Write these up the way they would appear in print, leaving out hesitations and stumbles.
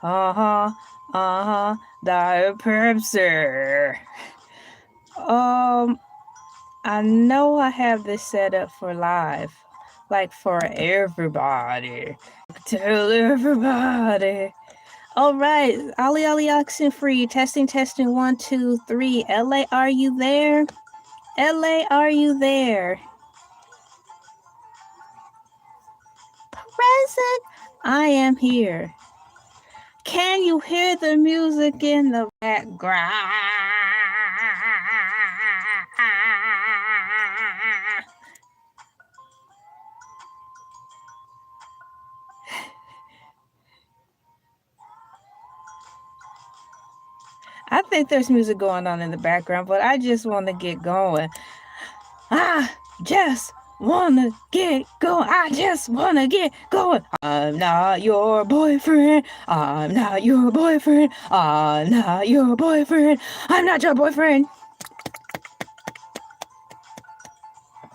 The Pepsi. I know I have this set up for live, like for everybody. Tell everybody. All right, Ali Oxen Free. Testing, 1, 2, 3. LA, are you there? LA, are you there? Present. I am here. Can you hear the music in the background? I think there's music going on in the background, but I just want to get going. I just want to get going. I just want to get going. I'm not your boyfriend. I'm not your boyfriend. I'm not your boyfriend. I'm not your boyfriend.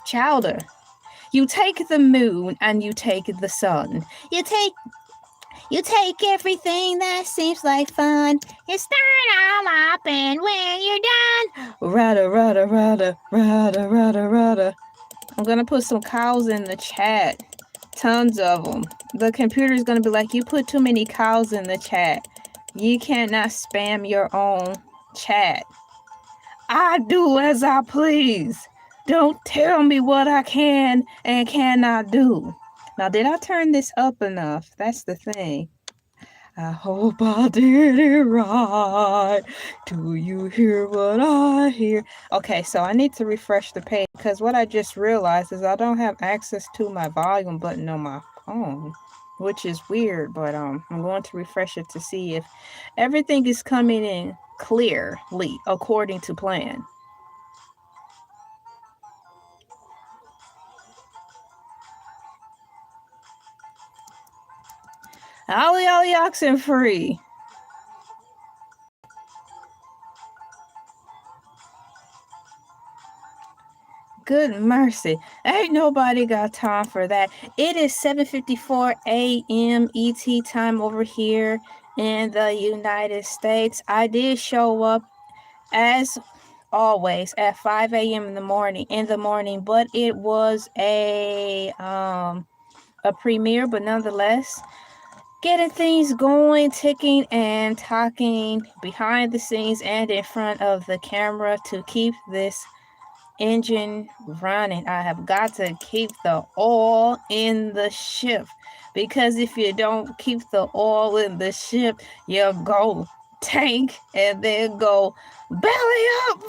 Chowder. You take the moon and you take the sun. You take everything that seems like fun. You start all up, and when you're done, rada. I'm gonna put some cows in the chat. Tons of them. The computer's gonna be like, you put too many cows in the chat. You cannot spam your own chat. I do as I please. Don't tell me what I can and cannot do. Now, did I turn this up enough? That's the thing. I hope I did it right. Do you hear what I hear? Okay, so I need to refresh the page because what I just realized is I don't have access to my volume button on my phone, which is weird, but I'm going to refresh it to see if everything is coming in clearly according to plan. Ali Oxen Free. Good mercy. Ain't nobody got time for that. It is 7:54 a.m. ET time over here in the United States. I did show up as always at 5 a.m. in the morning, but it was a premiere, but nonetheless, getting things going, ticking and talking behind the scenes and in front of the camera to keep this engine running. I have got to keep the oil in the ship, because if you don't keep the oil in the ship, you'll go tank and then go belly up.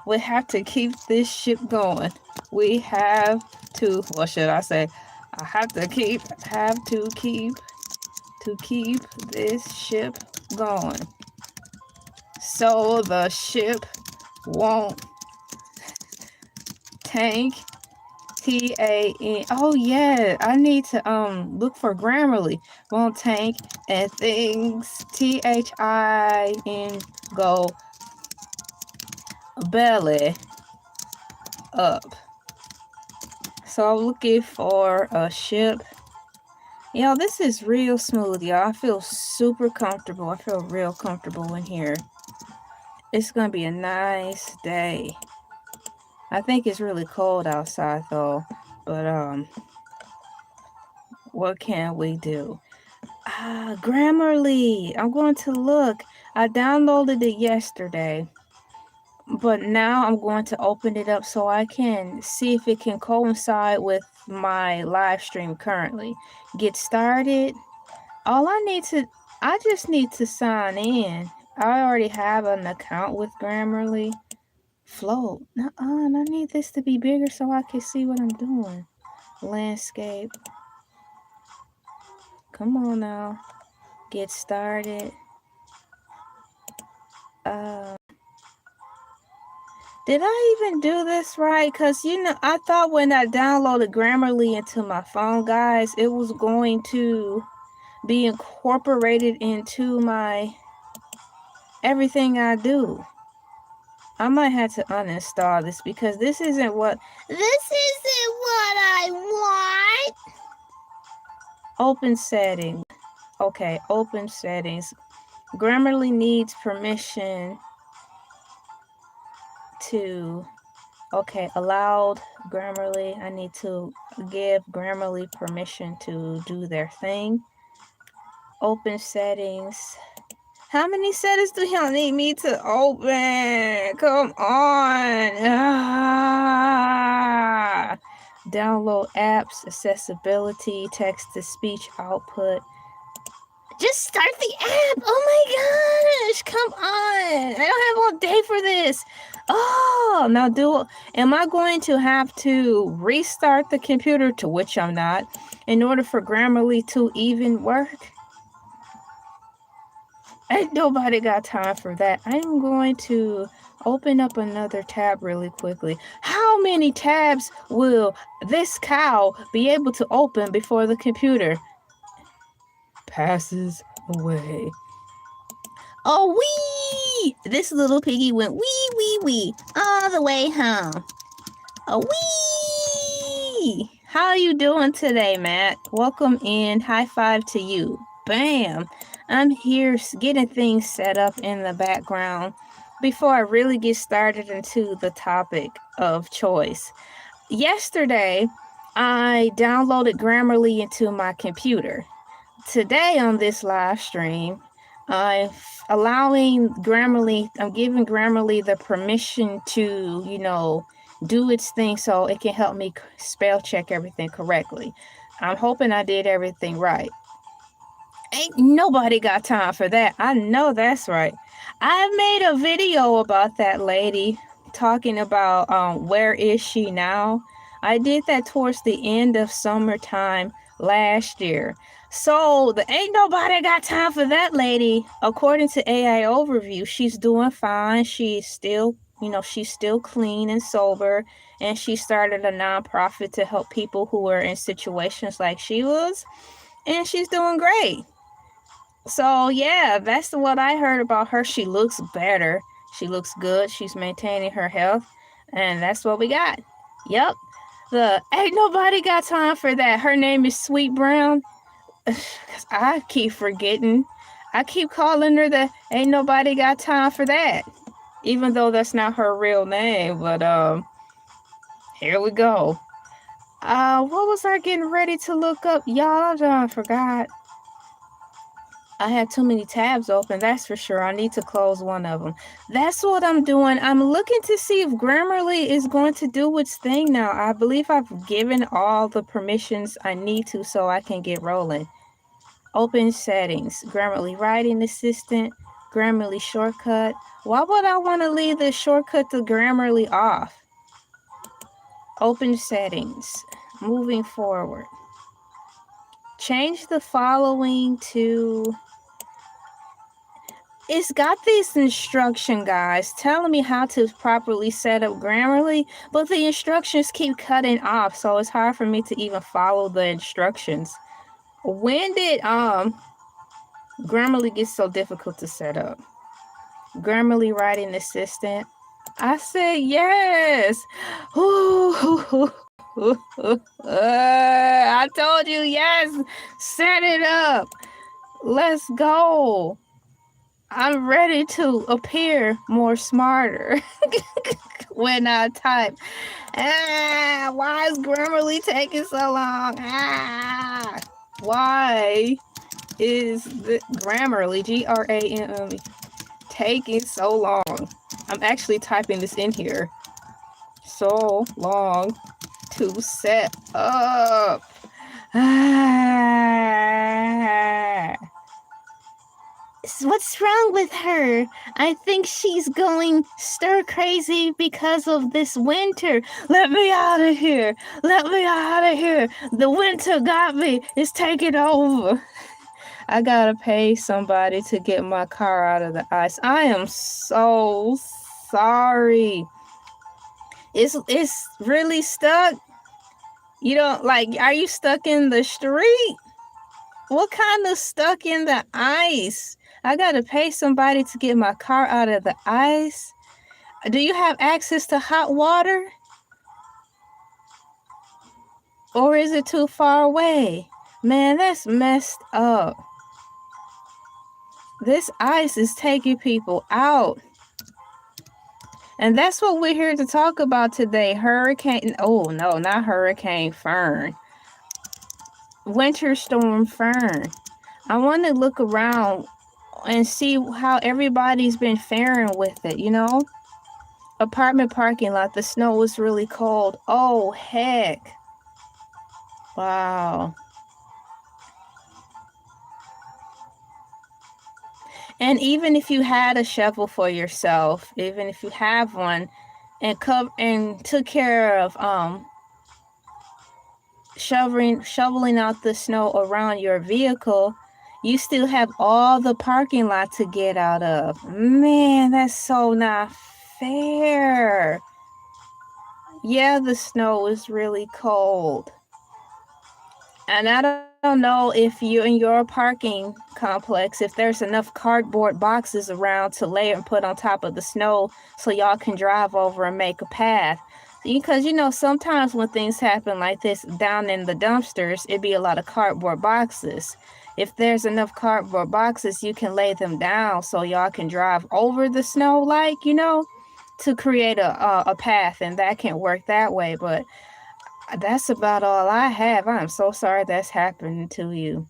We have to keep this ship going. We have to, what should I say? I have to keep this ship going, so the ship won't tank. T-A-N. Oh yeah, I need to look for Grammarly. Won't tank and things. T-H-I-N go belly up. So I'm looking for a ship. Y'all, this is real smooth, y'all. I feel super comfortable. I feel real comfortable in here. It's gonna be a nice day. I think it's really cold outside though, but what can we do? Grammarly. I'm going to look. I downloaded it yesterday, but now I'm going to open it up so I can see if it can coincide with my live stream currently. Get started. I just need to sign in. I already have an account with Grammarly. Float. I need this to be bigger so I can see what I'm doing. Landscape. Come on now. Get started. Did I even do this right? Because, I thought when I downloaded Grammarly into my phone, guys, it was going to be incorporated into my everything I do. I might have to uninstall this because this isn't what I want. Open settings. Okay, open settings. Grammarly needs permission to, okay, allowed Grammarly. I need to give Grammarly permission to do their thing. Open settings. How many settings do y'all need me to open? Come on. Ah. Download apps, accessibility, text-to-speech output. Just start the app. Oh my gosh. Come on. I don't have all day for this. Oh, now am I going to have to restart the computer, to which I'm not, in order for Grammarly to even work? Ain't nobody got time for that. I'm going to open up another tab really quickly. How many tabs will this cow be able to open before the computer passes away? Oh, wee! This little piggy went wee, wee, wee, all the way home. Oh, wee! How are you doing today, Matt? Welcome in. High five to you. Bam! I'm here getting things set up in the background before I really get started into the topic of choice. Yesterday, I downloaded Grammarly into my computer. Today on this live stream, I'm giving Grammarly the permission to, do its thing so it can help me spell check everything correctly. I'm hoping I did everything right. Ain't nobody got time for that. I know that's right. I made a video about that lady talking about where is she now. I did that towards the end of summertime last year. So ain't nobody got time for that lady. According to AI Overview, she's doing fine. She's still clean and sober, and she started a nonprofit to help people who are in situations like she was, and she's doing great. So yeah, that's what I heard about her. She looks better. She looks good. She's maintaining her health, and that's what we got. Yep. Ain't nobody got time for that. Her name is Sweet Brown. I keep forgetting. I keep calling her that. Ain't nobody got time for that. Even though that's not her real name, but here we go. What was I getting ready to look up? Y'all, I forgot. I had too many tabs open, that's for sure. I need to close one of them. That's what I'm doing. I'm looking to see if Grammarly is going to do its thing now. I believe I've given all the permissions I need to so I can get rolling. Open settings, Grammarly writing assistant, Grammarly shortcut. Why would I want to leave the shortcut to Grammarly off? Open settings, moving forward. Change the following to... It's got this instruction guys telling me how to properly set up Grammarly, but the instructions keep cutting off, so it's hard for me to even follow the instructions. When did Grammarly get so difficult to set up? Grammarly writing assistant. I said yes. I told you yes. Set it up. Let's go. I'm ready to appear more smarter when I type. Why is Grammarly taking so long? Why is the Grammarly, Grammarly, taking so long? I'm actually typing this in here. So long to set up. What's wrong with her? I think she's going stir crazy because of this winter. Let me out of here. Let me out of here. The winter got me. It's taking over. I gotta pay somebody to get my car out of the ice. I am so sorry. It's really stuck. You don't are you stuck in the street? What kind of stuck in the ice? I gotta pay somebody to get my car out of the ice. Do you have access to hot water? Or is it too far away? Man, that's messed up. This ice is taking people out. And that's what we're here to talk about today. Hurricane, oh no, not Hurricane Fern. Winter Storm Fern. I want to look around and see how everybody's been faring with it, you know? Apartment parking lot, the snow was really cold. Oh, heck. Wow. And even if you had a shovel for yourself, even if you have one, and took care of shoveling out the snow around your vehicle, you still have all the parking lot to get out of. Man, that's so not fair. Yeah, the snow is really cold. And I don't know if you in your parking complex, if there's enough cardboard boxes around to lay and put on top of the snow so y'all can drive over and make a path. Because, you know, sometimes when things happen like this down in the dumpsters, it'd be a lot of cardboard boxes. If there's enough cardboard boxes, you can lay them down so y'all can drive over the snow, like, you know, to create a path, and that can work that way. But that's about all I have. I'm so sorry that's happened to you.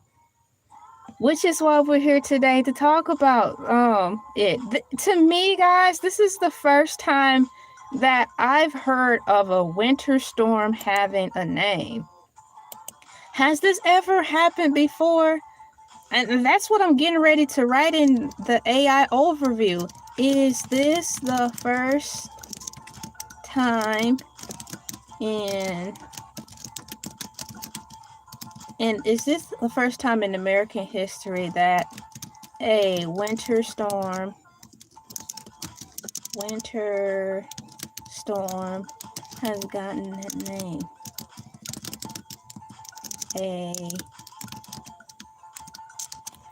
Which is why we're here today to talk about it. To me, guys, this is the first time that I've heard of a winter storm having a name. Has this ever happened before? And that's what I'm getting ready to write in the AI overview. Is this the first time is this the first time in American history that a winter storm has gotten that name?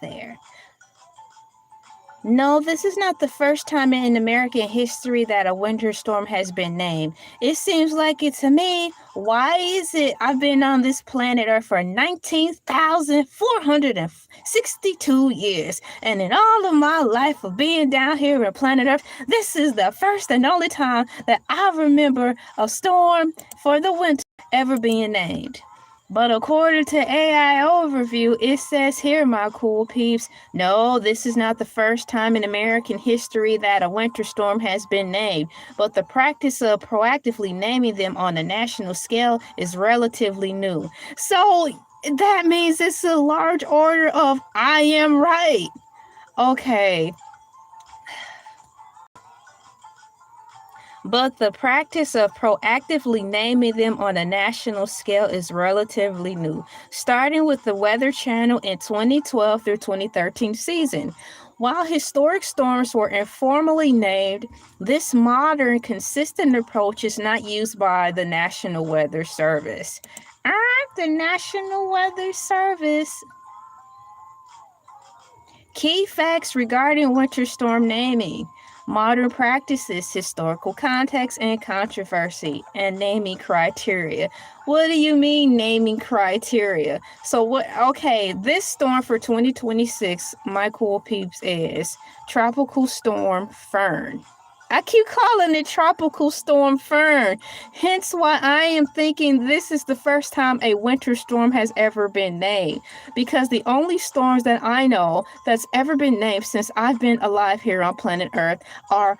There. No, this is not the first time in American history that a winter storm has been named. It seems like it to me. Why is it I've been on this planet Earth for 19,462 years, and in all of my life of being down here on planet Earth, this is the first and only time that I remember a storm for the winter ever being named. But according to AI Overview, it says here, my cool peeps, no, this is not the first time in American history that a winter storm has been named, but the practice of proactively naming them on a national scale is relatively new. So that means it's a large order of I am right. Okay. But the practice of proactively naming them on a national scale is relatively new, starting with the Weather Channel in 2012 through 2013 season. While historic storms were informally named, this modern, consistent approach is not used by the National Weather Service. The National Weather Service. Key facts regarding winter storm naming. Modern practices, historical context and controversy, and naming criteria. What do you mean naming criteria? So what, okay, this storm for 2026, my cool peeps, is Tropical Storm Fern. I keep calling it Tropical Storm Fern, hence why I am thinking this is the first time a winter storm has ever been named, because the only storms that I know that's ever been named since I've been alive here on planet Earth are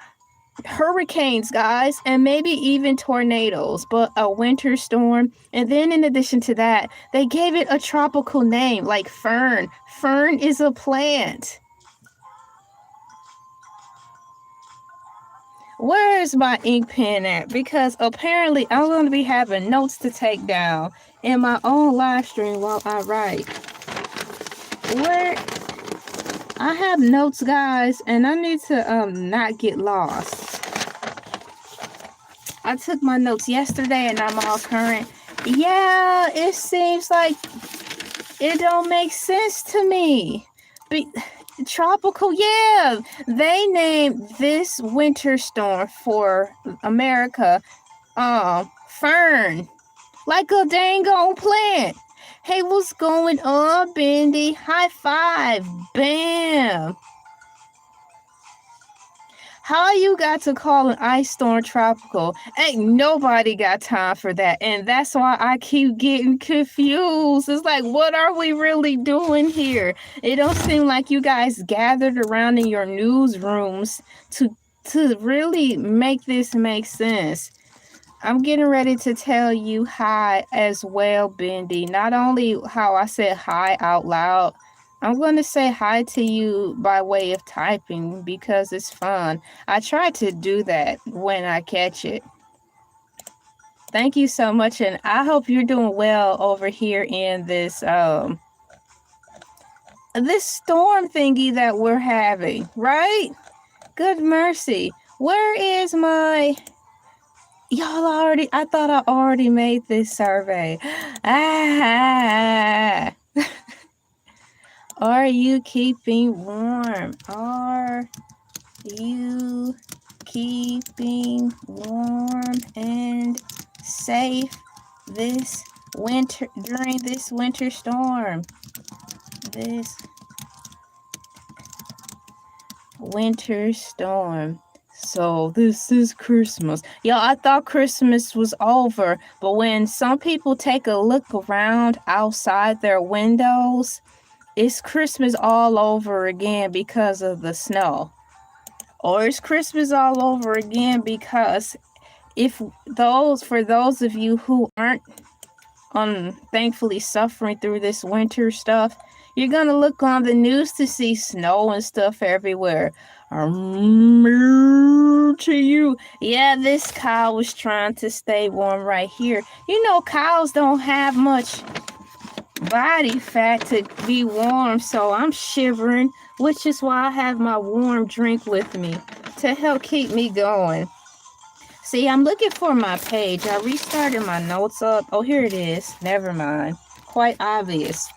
hurricanes, guys, and maybe even tornadoes, but a winter storm. And then in addition to that, they gave it a tropical name like Fern. Fern is a plant. Where is my ink pen at? Because apparently I'm going to be having notes to take down in my own live stream while I write. Where? I have notes, guys, and I need to not get lost. I took my notes yesterday and I'm all current. Yeah, it seems like it don't make sense to me. Tropical, yeah. They named this winter storm for America Fern. Like a dang on plant. Hey, what's going on, Bendy? High five. Bam. How you got to call an ice storm tropical? Ain't nobody got time for that. And that's why I keep getting confused. It's like, what are we really doing here? It don't seem like you guys gathered around in your newsrooms to really make this make sense. I'm getting ready to tell you hi as well, Bendy. Not only how I said hi out loud, I'm going to say hi to you by way of typing because it's fun. I try to do that when I catch it. Thank you so much, and I hope you're doing well over here in this this storm thingy that we're having, right? Good mercy. Where is my... Y'all already, I thought I already made this survey. Ah. Are you keeping warm? Are you keeping warm and safe this winter, during this winter storm? This winter storm. So this is Christmas. Yo, I thought Christmas was over, but when some people take a look around outside their windows, it's Christmas all over again because of the snow. Or it's Christmas all over again because for those of you who aren't thankfully suffering through this winter stuff, you're gonna look on the news to see snow and stuff everywhere. To you. Yeah, this cow was trying to stay warm right here. You know, cows don't have much body fat to be warm, so I'm shivering, which is why I have my warm drink with me to help keep me going. See, I'm looking for my page. I restarted my notes up. Oh, here it is. Never mind. Quite obvious.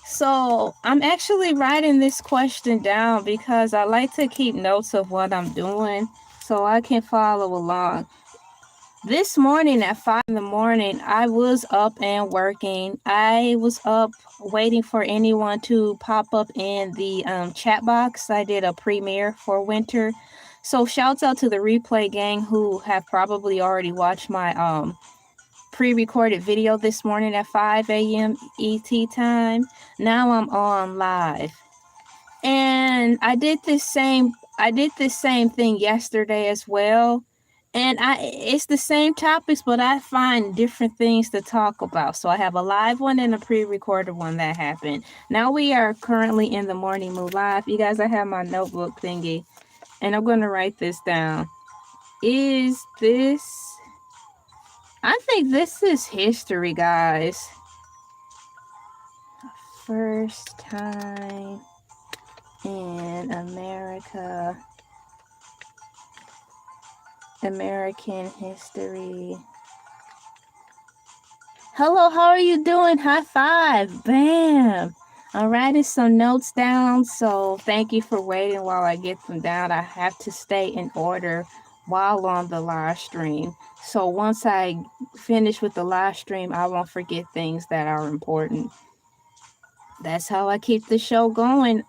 So I'm actually writing this question down because I like to keep notes of what I'm doing so I can follow along. This morning at 5 in the morning, I was up and working. I was up waiting for anyone to pop up in the chat box. I did a premiere for winter. So shouts out to the replay gang who have probably already watched my pre-recorded video this morning at 5 a.m. ET time. Now I'm on live. And I did this same thing yesterday as well. And it's the same topics, but I find different things to talk about. So I have a live one and a pre-recorded one that happened. Now we are currently in the Morning Moo live. You guys, I have my notebook thingy, and I'm going to write this down. Is this... I think this is history, guys. First time in American history. Hello, how are you doing? High five. Bam. I'm writing some notes down, so thank you for waiting while I get them down. I have to stay in order while on the live stream. So once I finish with the live stream, I won't forget things that are important. That's how I keep the show going.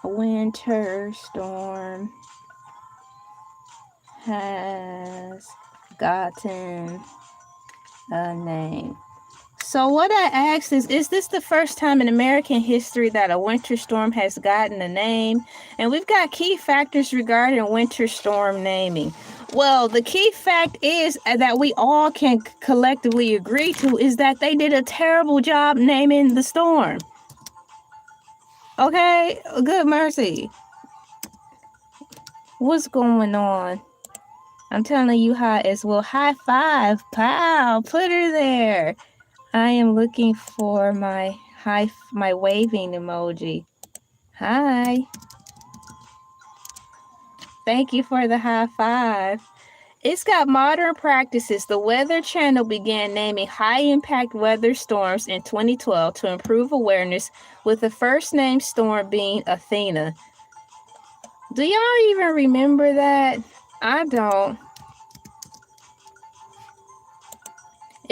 A winter storm has gotten a name. So what I asked is this the first time in American history that a winter storm has gotten a name? And we've got key factors regarding winter storm naming. Well, the key fact is that we all can collectively agree to is that they did a terrible job naming the storm. Okay, good mercy. What's going on? I'm telling you hi as well. High five, pow, put her there. I am looking for my waving emoji. Hi. Thank you for the high five. It's got modern practices. The Weather Channel began naming high-impact weather storms in 2012 to improve awareness, with the first named storm being Athena. Do y'all even remember that? I don't.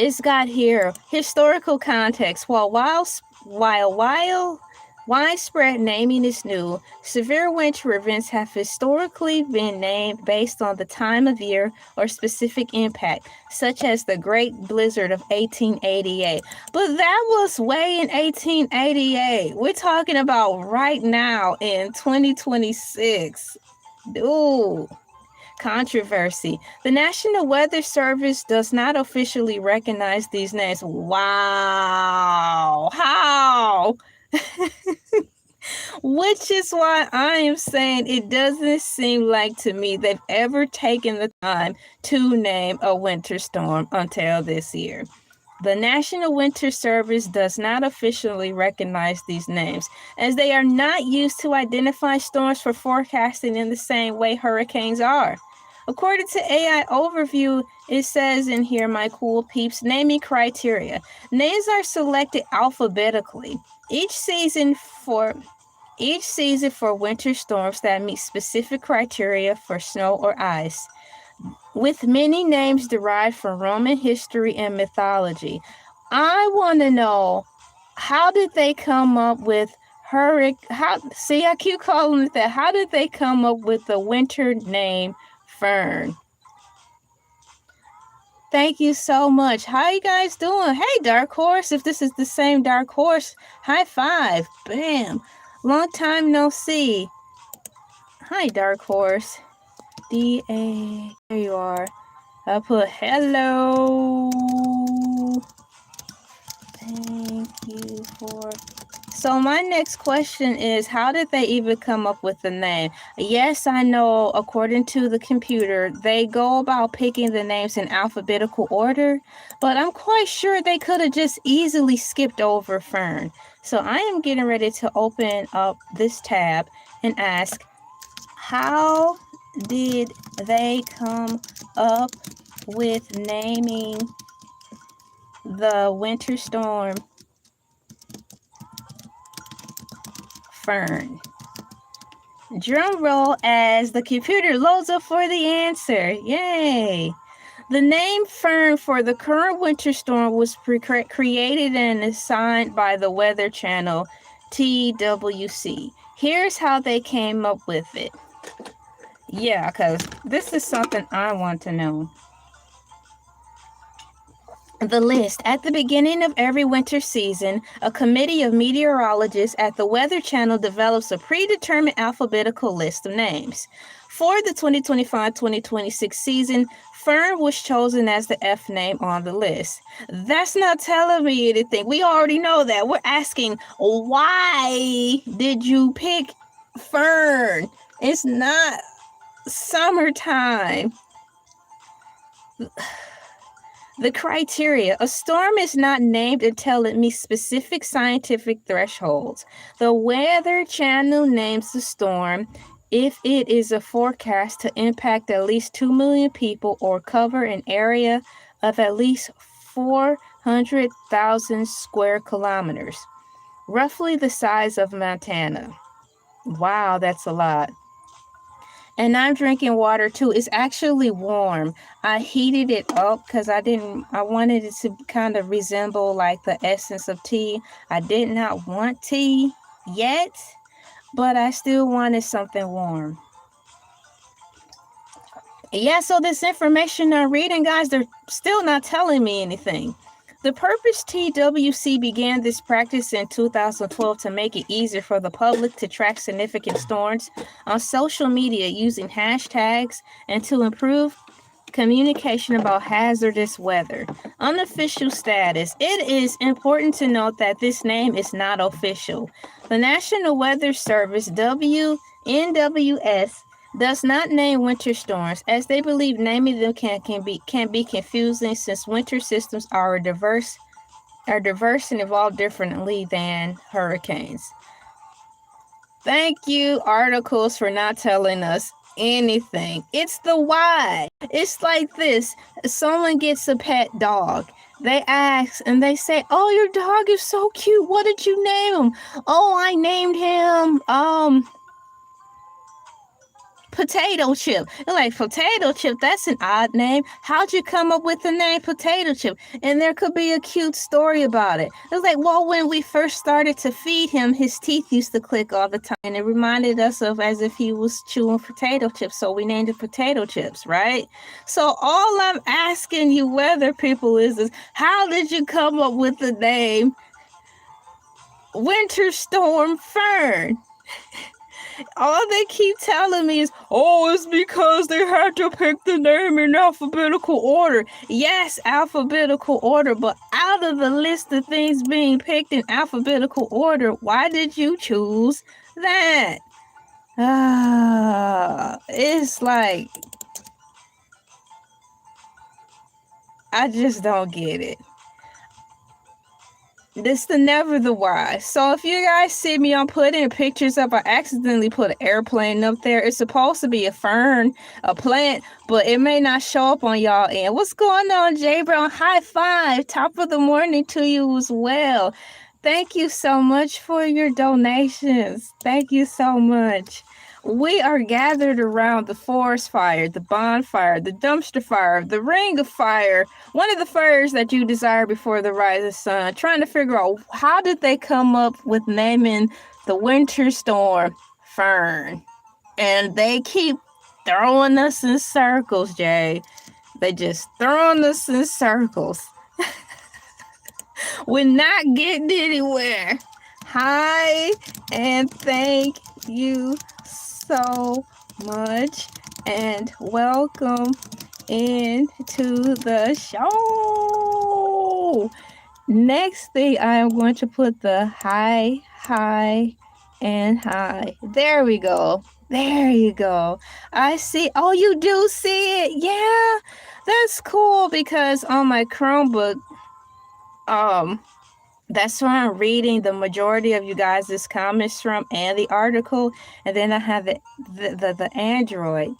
It's got here historical context. While widespread naming is new, severe winter events have historically been named based on the time of year or specific impact, such as the Great Blizzard of 1888. But that was way in 1888. We're talking about right now in 2026. Dude. Controversy. The National Weather Service does not officially recognize these names. Wow. How? Which is why I am saying it doesn't seem like to me they've ever taken the time to name a winter storm until this year. The National Winter Service does not officially recognize these names, as they are not used to identify storms for forecasting in the same way hurricanes are. According to AI Overview, it says in here, my cool peeps, naming criteria. Names are selected alphabetically. Each season for winter storms that meet specific criteria for snow or ice, with many names derived from Roman history and mythology. I want to know, how did they come up with see, I keep calling it that. How did they come up with the winter name Fern? Thank you so much. How you guys doing? Hey, Dark Horse. If this is the same Dark Horse, high five. Bam. Long time no see. Hi, Dark Horse. D-A. There you are. I put hello. Thank you for... So my next question is, how did they even come up with the name? Yes, I know, according to the computer, they go about picking the names in alphabetical order, but I'm quite sure they could have just easily skipped over Fern. So I am getting ready to open up this tab and ask, how did they come up with naming the winter storm Fern? Drum roll as the computer loads up for the answer. Yay! The name Fern for the current winter storm was created and assigned by the Weather Channel, TWC. Here's how they came up with it. Yeah, because this is something I want to know. The list. At the beginning of every winter season, a committee of meteorologists at the Weather Channel develops a predetermined alphabetical list of names. For the 2025-2026 season, Fern was chosen as the F name on the list. That's not telling me anything. We already know that. We're asking, why did you pick Fern? It's not summertime. The criteria. A storm is not named until it meets specific scientific thresholds. The Weather Channel names the storm if it is a forecast to impact at least 2 million people or cover an area of at least 400,000 square kilometers, roughly the size of Montana. Wow, that's a lot. And I'm drinking water too. It's actually warm. I heated it up because I wanted it to kind of resemble like the essence of tea. I did not want tea yet, but I still wanted something warm. Yeah, so this information I'm reading, guys, they're still not telling me anything. The Purpose TWC began this practice in 2012 to make it easier for the public to track significant storms on social media using hashtags and to improve communication about hazardous weather. Unofficial status. It is important to note that this name is not official. The National Weather Service, NWS, does not name winter storms, as they believe naming them can be confusing, since winter systems are diverse and evolve differently than hurricanes. Thank you, articles, for not telling us anything. It's the why. It's like this. Someone gets a pet dog. They ask and they say, "Oh, your dog is so cute. What did you name him?" "Oh, I named him potato chip. And like, potato chip, that's an odd name. How'd you come up with the name potato chip? And there could be a cute story about it. It was like, well, when we first started to feed him, his teeth used to click all the time. And it reminded us of as if he was chewing potato chips. So we named it potato chips, right? So all I'm asking you weather people is how did you come up with the name Winter Storm Fern? All they keep telling me is, oh, it's because they had to pick the name in alphabetical order. Yes, alphabetical order, but out of the list of things being picked in alphabetical order, why did you choose that? It's like, I just don't get it. This the never the why. So if you guys see me on putting pictures up, I accidentally put an airplane up there. It's supposed to be a fern, a plant, but it may not show up on y'all end. What's going on, Jay Brown? High five. Top of the morning to you as well. Thank you so much for your donations. Thank you so much. We are gathered around the forest fire, the bonfire, the dumpster fire, the ring of fire, one of the fires that you desire before the rise of sun, trying to figure out how did they come up with naming the winter storm Fern. And they keep throwing us in circles, Jay. They just throwing us in circles. We're not getting anywhere. Hi, and thank you so much, and welcome into the show. Next thing, I am going to put the hi, and hi. There we go. There you go. I see. Oh, you do see it. Yeah, that's cool because on my Chromebook, that's where I'm reading the majority of you guys' comments from and the article. And then I have the Android.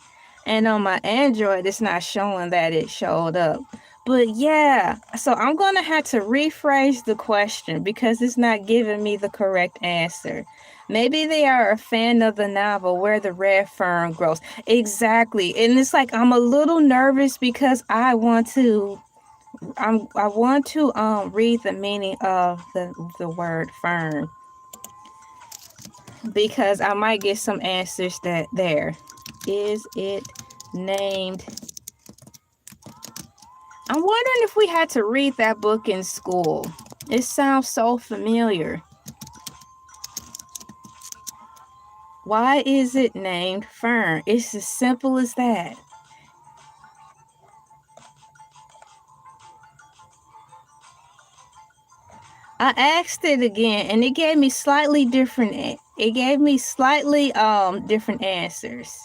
And on my Android, it's not showing that it showed up. But yeah, so I'm going to have to rephrase the question because it's not giving me the correct answer. Maybe they are a fan of the novel Where the Red Fern Grows. Exactly. And it's like I'm a little nervous because I want to read the meaning of the word fern because I might get some answers that there. Is it named? I'm wondering if we had to read that book in school. It sounds so familiar. Why is it named Fern? It's as simple as that. I asked it again and it gave me slightly different different answers.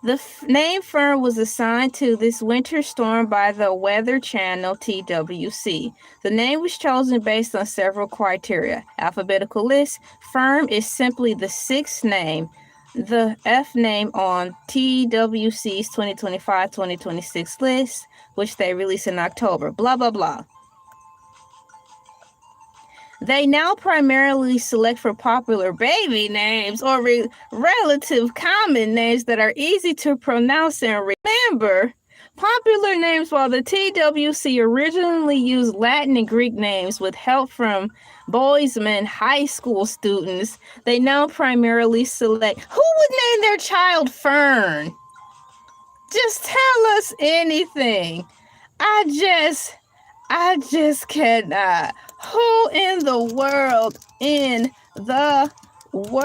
The name Fern was assigned to this winter storm by the Weather Channel TWC. The name was chosen based on several criteria. Alphabetical list. Fern is simply the sixth name, the F name on TWC's 2025-2026 list, which they released in October. Blah, blah, blah. They now primarily select for popular baby names or relative common names that are easy to pronounce and remember. Popular names, while the TWC originally used Latin and Greek names with help from Bozeman high school students, they now primarily select. Who would name their child Fern? Just tell us anything. I just cannot. Who in the world would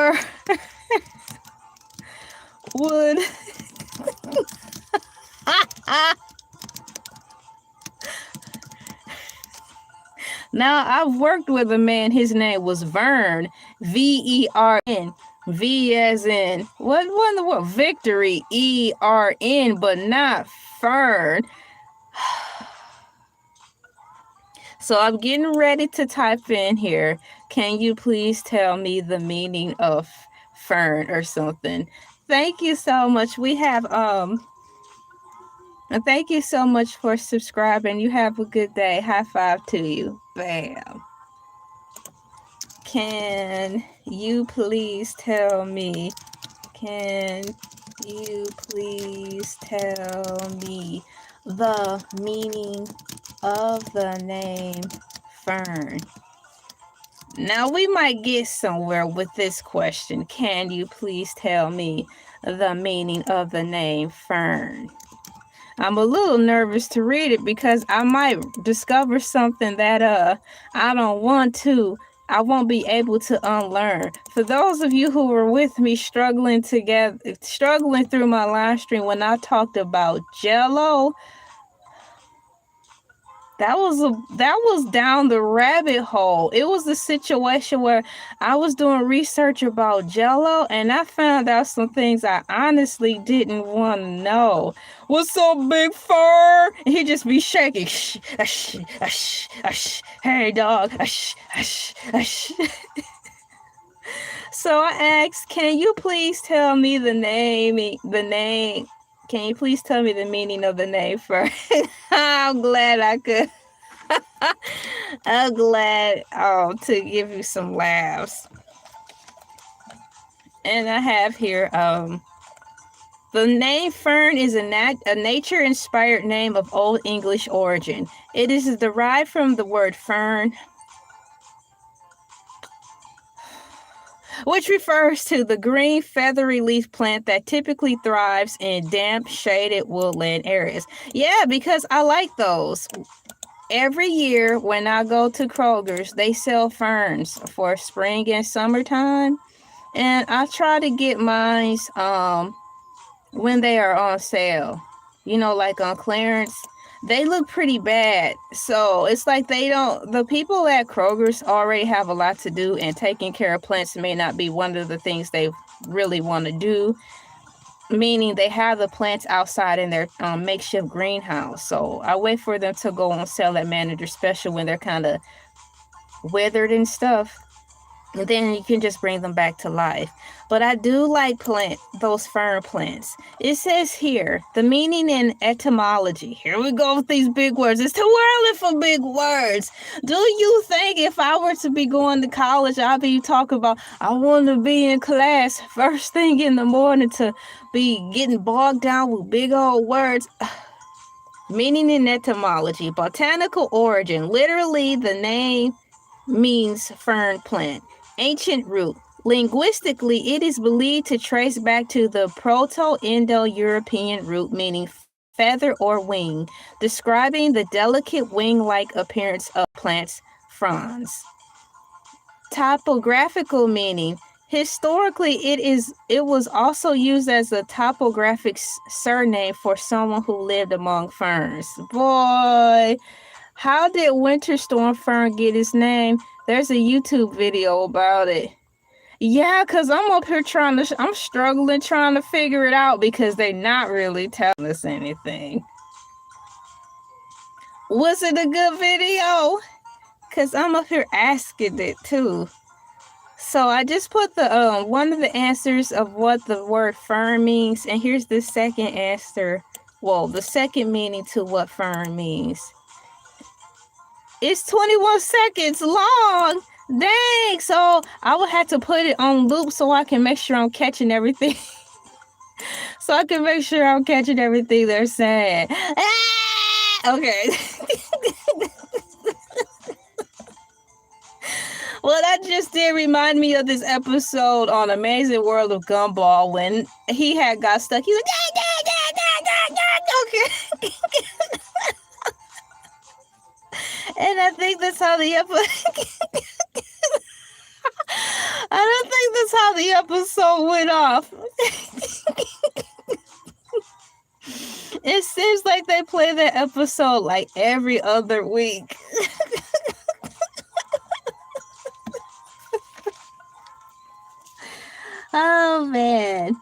Now, I've worked with a man, his name was Vern, V-E-R-N, V as in, what in the world? Victory, E-R-N, but not Fern. So I'm getting ready to type in here. Can you please tell me the meaning of fern or something? Thank you so much. We have and thank you so much for subscribing. You have a good day. High five to you. Bam. Can you please tell me can you please tell me the meaning of the name Fern? Now we might get somewhere with this question. Can you please tell me the meaning of the name Fern? I'm a little nervous to read it because I might discover something that I don't want to. I won't be able to unlearn. For those of you who were with me struggling through my live stream when I talked about Jello, that was down the rabbit hole. It was a situation where I was doing research about Jello and I found out some things I honestly didn't want to know. What's up, Big Fur? And he just be shaking. Shh, shh, shh, shh. Hey, dog. Shh, shh, shh. So I asked, can you please tell me the name? Can you please tell me the meaning of the name Fur? I'm glad I could. I'm glad to give you some laughs. And I have here the name Fern is a nature-inspired name of Old English origin. It is derived from the word fern, which refers to the green feathery leaf plant that typically thrives in damp, shaded woodland areas. Yeah, because I like those. Every year when I go to Kroger's, they sell ferns for spring and summertime. And I try to get mine when they are on sale. You know, like on clearance. They look pretty bad. So it's like the people at Kroger's already have a lot to do, and taking care of plants may not be one of the things they really want to do. Meaning they have the plants outside in their makeshift greenhouse. So I wait for them to go on sale at Manager Special when they're kind of withered and stuff. And then you can just bring them back to life. But I do like those fern plants. It says here, the meaning in etymology. Here we go with these big words. It's too early for big words. Do you think if I were to be going to college, I'd be talking about, I want to be in class first thing in the morning to be getting bogged down with big old words? Meaning in etymology, botanical origin. Literally, the name means fern plant. Ancient root. Linguistically, it is believed to trace back to the Proto-Indo-European root meaning feather or wing, describing the delicate wing-like appearance of plants' fronds. Topographical meaning. Historically, it was also used as a topographic surname for someone who lived among ferns. Boy, how did winter storm fern get its name? There's a YouTube video about it. Yeah, because I'm up here I'm struggling trying to figure it out because they're not really telling us anything. Was it a good video? Because I'm up here asking it too. So I just put the one of the answers of what the word fern means, and here's the second answer. Well, the second meaning to what fern means. It's 21 seconds long. Dang. So I would have to put it on loop so I can make sure I'm catching everything. So I can make sure I'm catching everything they're saying. Ah! Okay. Well, that just did remind me of this episode on Amazing World of Gumball when he had got stuck. He's like, okay. And I think that's how the episode. I don't think that's how the episode went off. It seems like they play that episode like every other week. Oh man.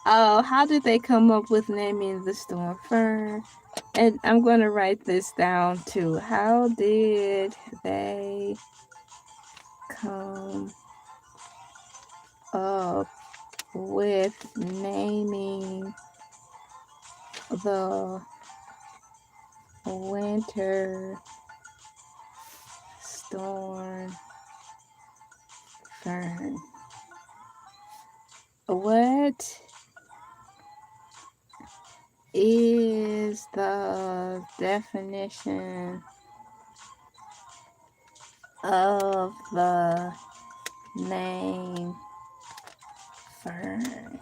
Oh, how did they come up with naming the storm fern? And I'm going to write this down too. How did they come up with naming the winter storm fern? What is the definition of the name Fern?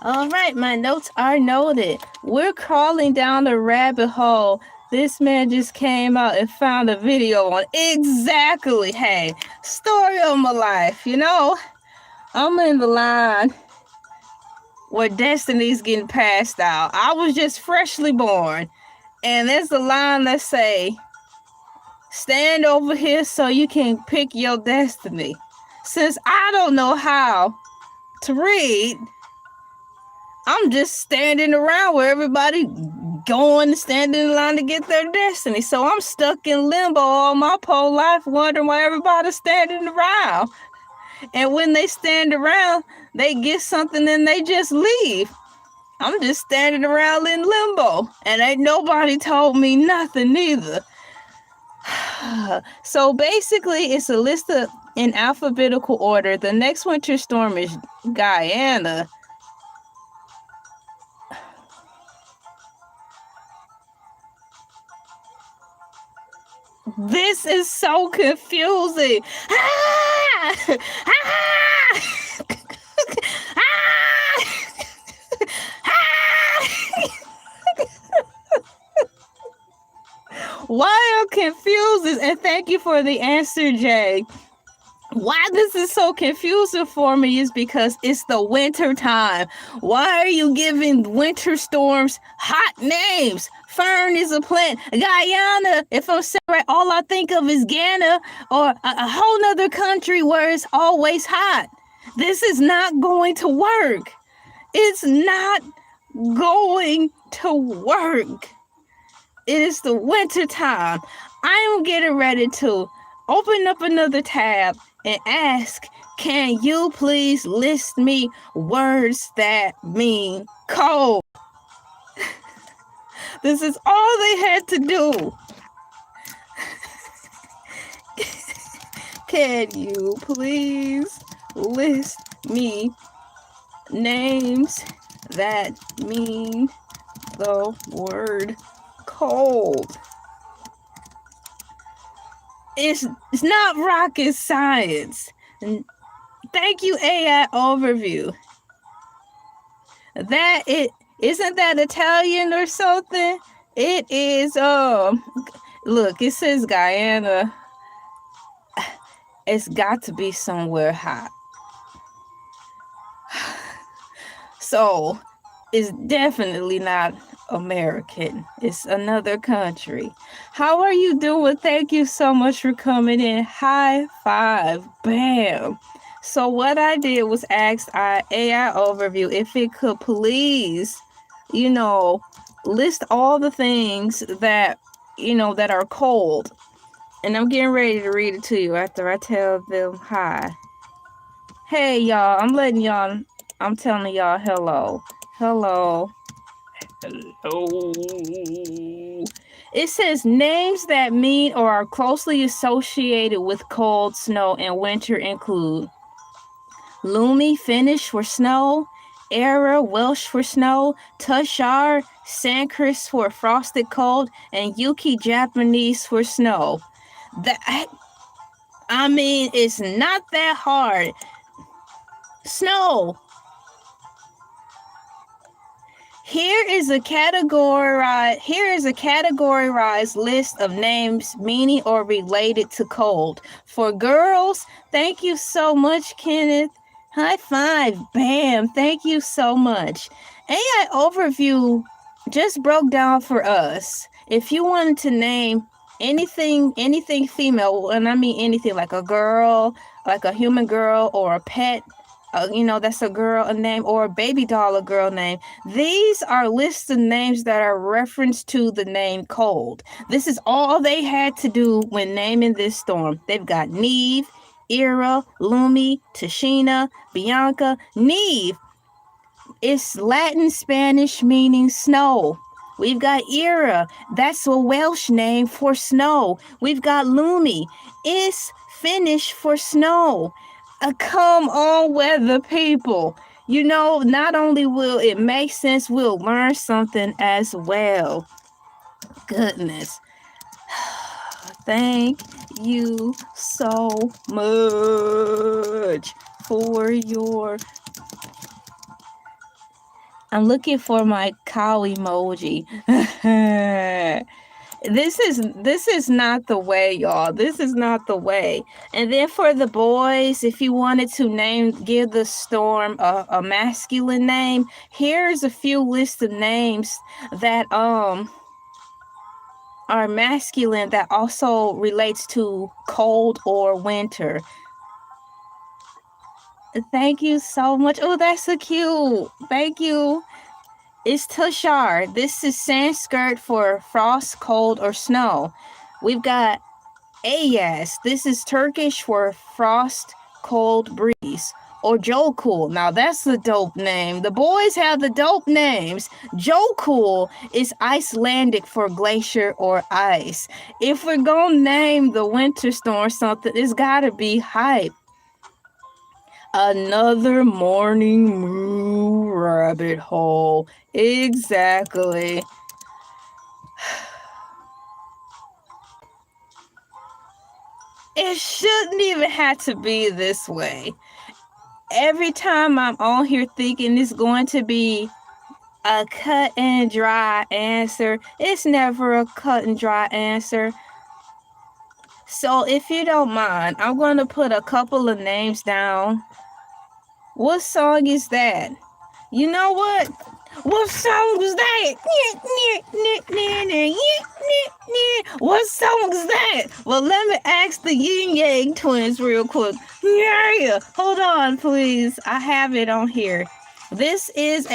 All right, my notes are noted. We're crawling down the rabbit hole. This man just came out and found a video on exactly, hey, story of my life, you know? I'm in the line where destiny's getting passed out. I was just freshly born. And there's a line that say, stand over here so you can pick your destiny. Since I don't know how to read, I'm just standing around where everybody going and standing in line to get their destiny. So I'm stuck in limbo all my whole life wondering why everybody's standing around. And when they stand around, they get something and they just leave. I'm just standing around in limbo. And ain't nobody told me nothing neither. So basically, it's a list of, in alphabetical order. The next winter storm is Guyana. This is so confusing. Ah! Ah! Why I'm confused, and thank you for the answer, Jay. Why this is so confusing for me is because it's the winter time. Why are you giving winter storms hot names? Fern is a plant. Guyana, if I'm saying right, all I think of is Ghana or a whole nother country where it's always hot. This is not going to work. It's not going to work. It is the winter time. I am getting ready to open up another tab and ask, can you please list me words that mean cold? This is all they had to do. Can you please list me names that mean the word cold? It's not rocket science. Thank you, AI overview. That it isn't that Italian or something? It is look, it says Guyana. It's got to be somewhere hot. So it's definitely not American. It's another country. How are you doing? Thank you so much for coming in. High five. Bam. So what I did was ask our AI overview if it could please, list all the things that, that are cold. And I'm getting ready to read it to you after I tell them hi. Hey, y'all. I'm telling y'all hello. Hello. Hello. It says names that mean or are closely associated with cold, snow, and winter include Lumi, Finnish for snow, Era, Welsh for snow, Tushar, Sankris for frosted cold, and Yuki, Japanese for snow. It's not that hard. Snow. Here is a categorized list of names meaning or related to cold. For girls, thank you so much, Kenneth. High five. Bam. Thank you so much. AI overview just broke down for us. If you wanted to name anything female, and I mean anything like a girl, like a human girl, or a pet, that's a girl a name, or a baby doll a girl name. These are lists of names that are referenced to the name cold. This is all they had to do when naming this storm. They've got Neve, Ira, Lumi, Tashina, Bianca. Neve, it's Latin Spanish meaning snow. We've got Ira, that's a Welsh name for snow. We've got Lumi, it's Finnish for snow. Come on, weather people. You know, not only will it make sense, we'll learn something as well. Goodness. Thank you so much for your... I'm looking for my cow emoji. This is not the way, y'all. This is not the way. And then for the boys, if you wanted to give the storm a masculine name, here's a few lists of names that are masculine that also relates to cold or winter. Thank you so much. Oh, that's so cute. Thank you. It's Tushar. This is Sanskrit for frost, cold, or snow. We've got Ayas. This is Turkish for frost, cold, breeze. Or Jokul. Now that's a dope name. The boys have the dope names. Jokul is Icelandic for glacier or ice. If we're gonna name the winter storm something, it's gotta be hype. Another morning moo rabbit hole. Exactly. It shouldn't even have to be this way. Every time I'm on here thinking it's going to be a cut and dry answer, it's never a cut and dry answer. So if you don't mind, I'm going to put a couple of names down. What song is that? You know what? What song was that? What song is that? Well, let me ask the Yin Yang twins real quick. Yeah, hold on, please. I have it on here. This is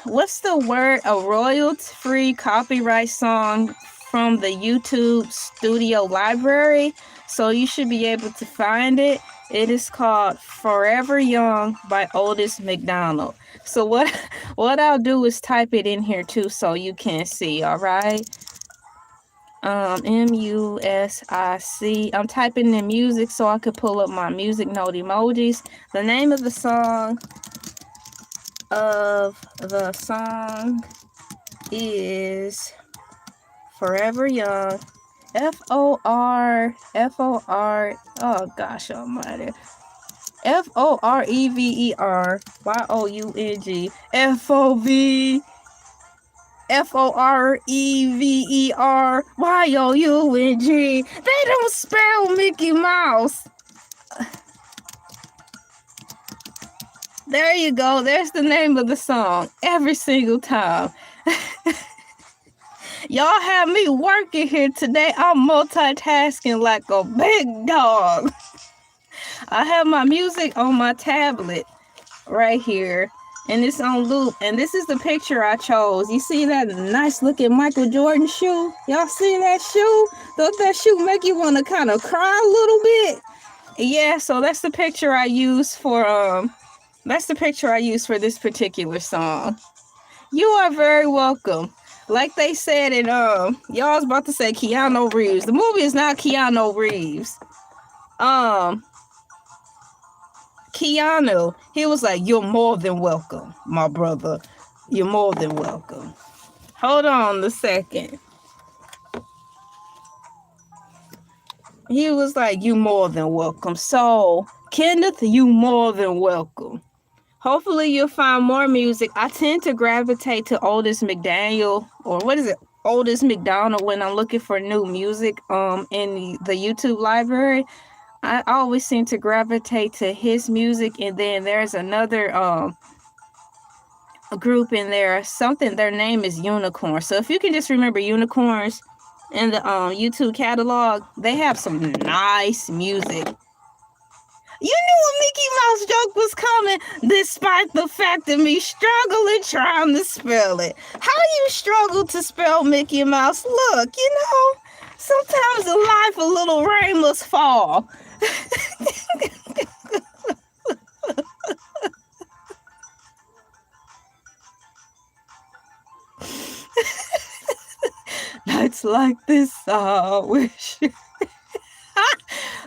what's the word? A royalty-free copyright song from the YouTube studio library. So you should be able to find it. It is called Forever Young by Otis McDonald. So what I'll do is type it in here too so you can see, all right? MUSIC. I'm typing in music so I could pull up my music note emojis. The name of the song is Forever Young. F-O-R, oh gosh almighty. Forever Young. Forever Young. They don't spell Mickey Mouse. There you go. There's the name of the song every single time. Y'all have me working here today. I'm multitasking like a big dog. I have my music on my tablet right here, and it's on loop. And this is the picture I chose. You see that nice looking Michael Jordan shoe? Y'all see that shoe? Don't that shoe make you want to kind of cry a little bit? Yeah, so that's the picture I use for this particular song. You are very welcome. Like they said in y'all was about to say Keanu Reeves. The movie is not Keanu Reeves. Keanu, he was like, "You're more than welcome, my brother. You're more than welcome." Hold on a second. He was like, "You more than welcome." So, Kenneth, you more than welcome. Hopefully you'll find more music. I tend to gravitate to Otis McDonald, or what is it? Otis McDonald when I'm looking for new music in the YouTube library. I always seem to gravitate to his music, and then there's another group in there, their name is Unicorn. So if you can just remember Unicorns in the YouTube catalog, they have some nice music. You knew a Mickey Mouse joke was coming, despite the fact of me struggling trying to spell it. How you struggle to spell Mickey Mouse? Look, sometimes in life a little rain must fall. Nights like this, I wish.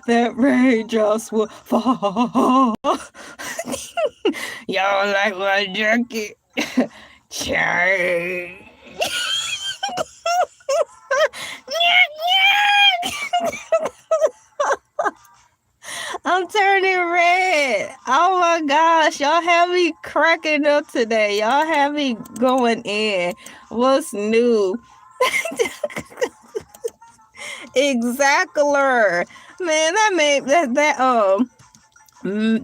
that raindrops will fall. Y'all like my jacket? Change. I'm turning red. Oh my gosh. Y'all have me cracking up today. Y'all have me going in. What's new? Exactler. Man,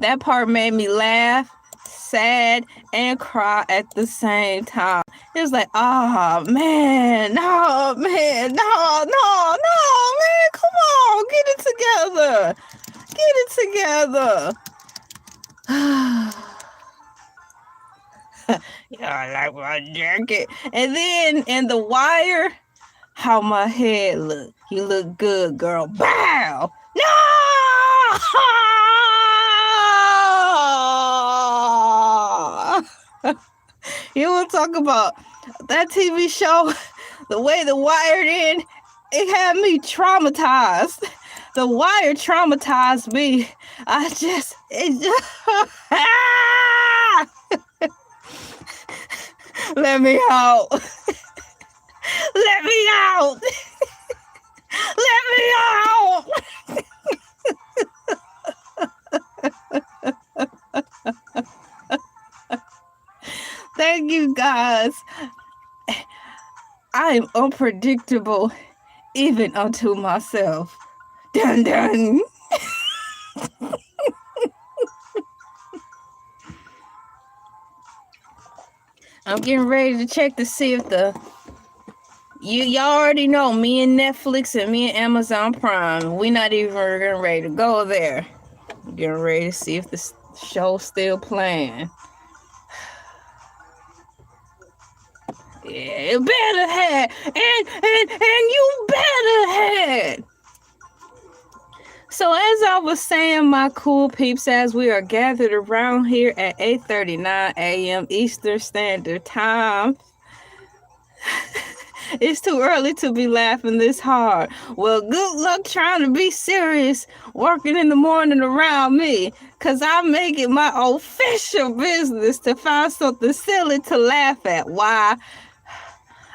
that part made me laugh, sad, and cry at the same time. It was like, oh man, no, man, no, man, come on, get it together. Yeah, I like my jacket. And then in The Wire, how my head look. You look good, girl. Bow. No! You want to talk about that TV show? The way The Wire did, it had me traumatized. The Wire traumatized me. Let me out. Let me out. Let me out. Thank you, guys. I am unpredictable, even unto myself. Dun dun. I'm getting ready to check to see if y'all already know me and Netflix and me and Amazon Prime. We're not even getting ready to go there. I'm getting ready to see if the show's still playing. Yeah, it better have. And you better have. So as I was saying, my cool peeps, as we are gathered around here at 8:39 a.m. Eastern Standard Time, it's too early to be laughing this hard. Well, good luck trying to be serious working in the morning around me, because I make it my official business to find something silly to laugh at. Why?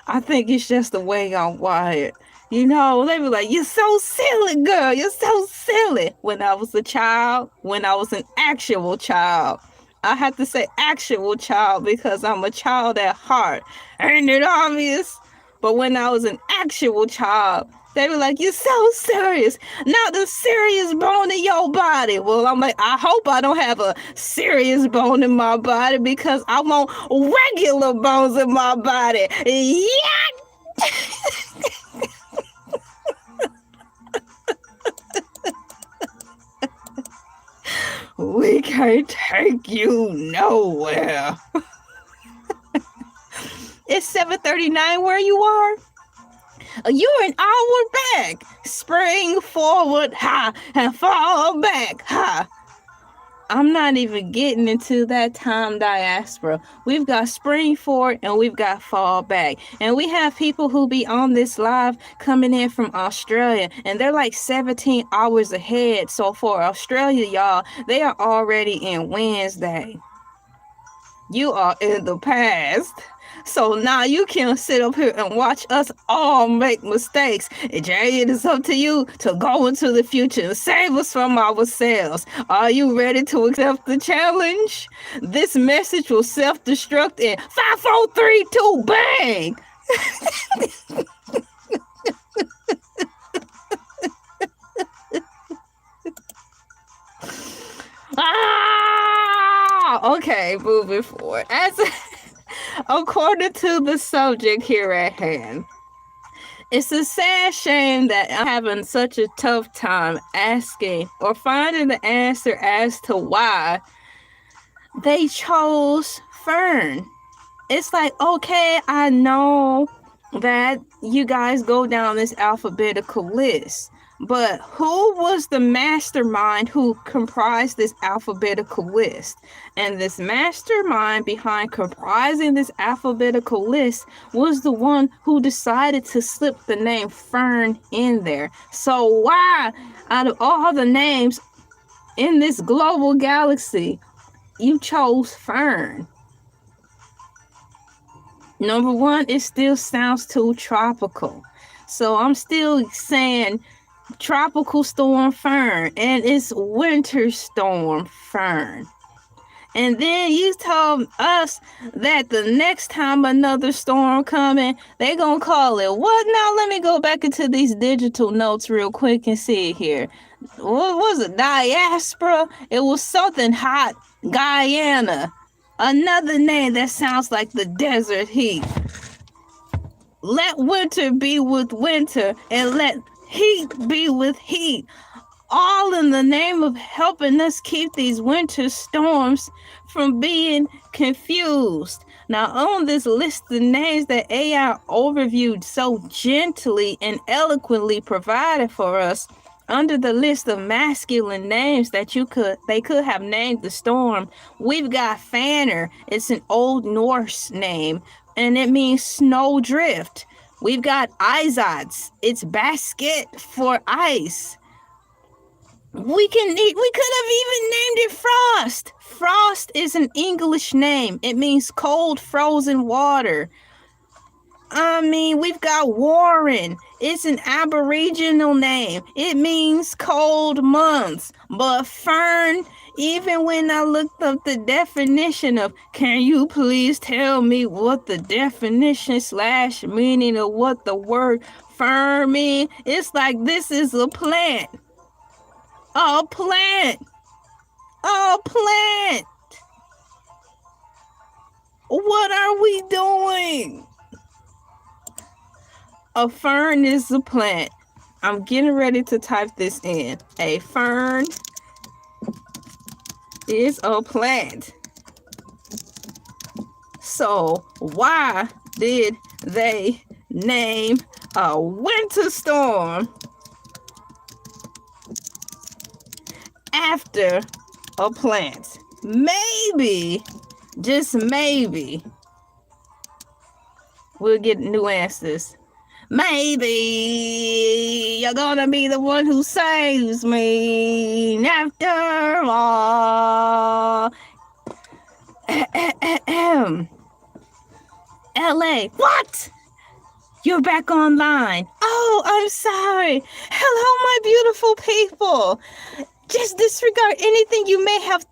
I think it's just the way I'm wired. You know, they be like, you're so silly, girl. You're so silly. When I was a child, when I was an actual child. I have to say actual child because I'm a child at heart. Ain't it obvious? But when I was an actual child, they were like, you're so serious. Not the serious bone in your body. Well, I'm like, I hope I don't have a serious bone in my body because I want regular bones in my body. Yeah. We can't take you nowhere. It's 7:39 where you are. You're an hour back. Spring forward, ha, and fall back, ha. I'm not even getting into that time diaspora. We've got spring forward and we've got fall back. And we have people who be on this live coming in from Australia. And they're like 17 hours ahead. So for Australia, y'all, they are already in Wednesday. You are in the past. So now you can sit up here and watch us all make mistakes. And Jay, it is up to you to go into the future and save us from ourselves. Are you ready to accept the challenge? This message will self-destruct in 5, 4, 3, 2, bang! Okay, moving forward. According to the subject here at hand, it's a sad shame that I'm having such a tough time asking or finding the answer as to why they chose Fern. It's like, okay, I know that you guys go down this alphabetical list, But who was the mastermind who comprised this alphabetical list? And this mastermind behind comprising this alphabetical list was the one who decided to slip the name Fern in there. So why, out of all the names in this global galaxy, you chose Fern? Number one, it still sounds too tropical. So I'm still saying Tropical Storm Fern, and it's Winter Storm Fern. And then you told us that the next time another storm coming, they gonna call it what? Now let me go back into these digital notes real quick and see it here. What was it? Diaspora? It was something hot. Guyana. Another name that sounds like the desert heat. Let winter be with winter and let heat be with heat. All in the name of helping us keep these winter storms from being confused. Now, on this list of names that AI overviewed so gently and eloquently provided for us, under the list of masculine names that they could have named the storm, we've got Fanner. It's an Old Norse name, and it means snowdrift. We've got Izots. It's basket for ice. We could have even named it Frost. Frost is an English name. It means cold, frozen water. We've got Warren. It's an Aboriginal name. It means cold months. But Fern, even when I looked up the definition of, can you please tell me what the definition / meaning of what the word fern means? It's like this is a plant. A plant. A plant. What are we doing? A fern is a plant. I'm getting ready to type this in. A fern is a plant. So why did they name a winter storm after a plant? Maybe, just maybe, we'll get new answers. Maybe you're gonna be the one who saves me after all. LA, what? You're back online. Oh, I'm sorry. Hello, my beautiful people. Just disregard anything you may have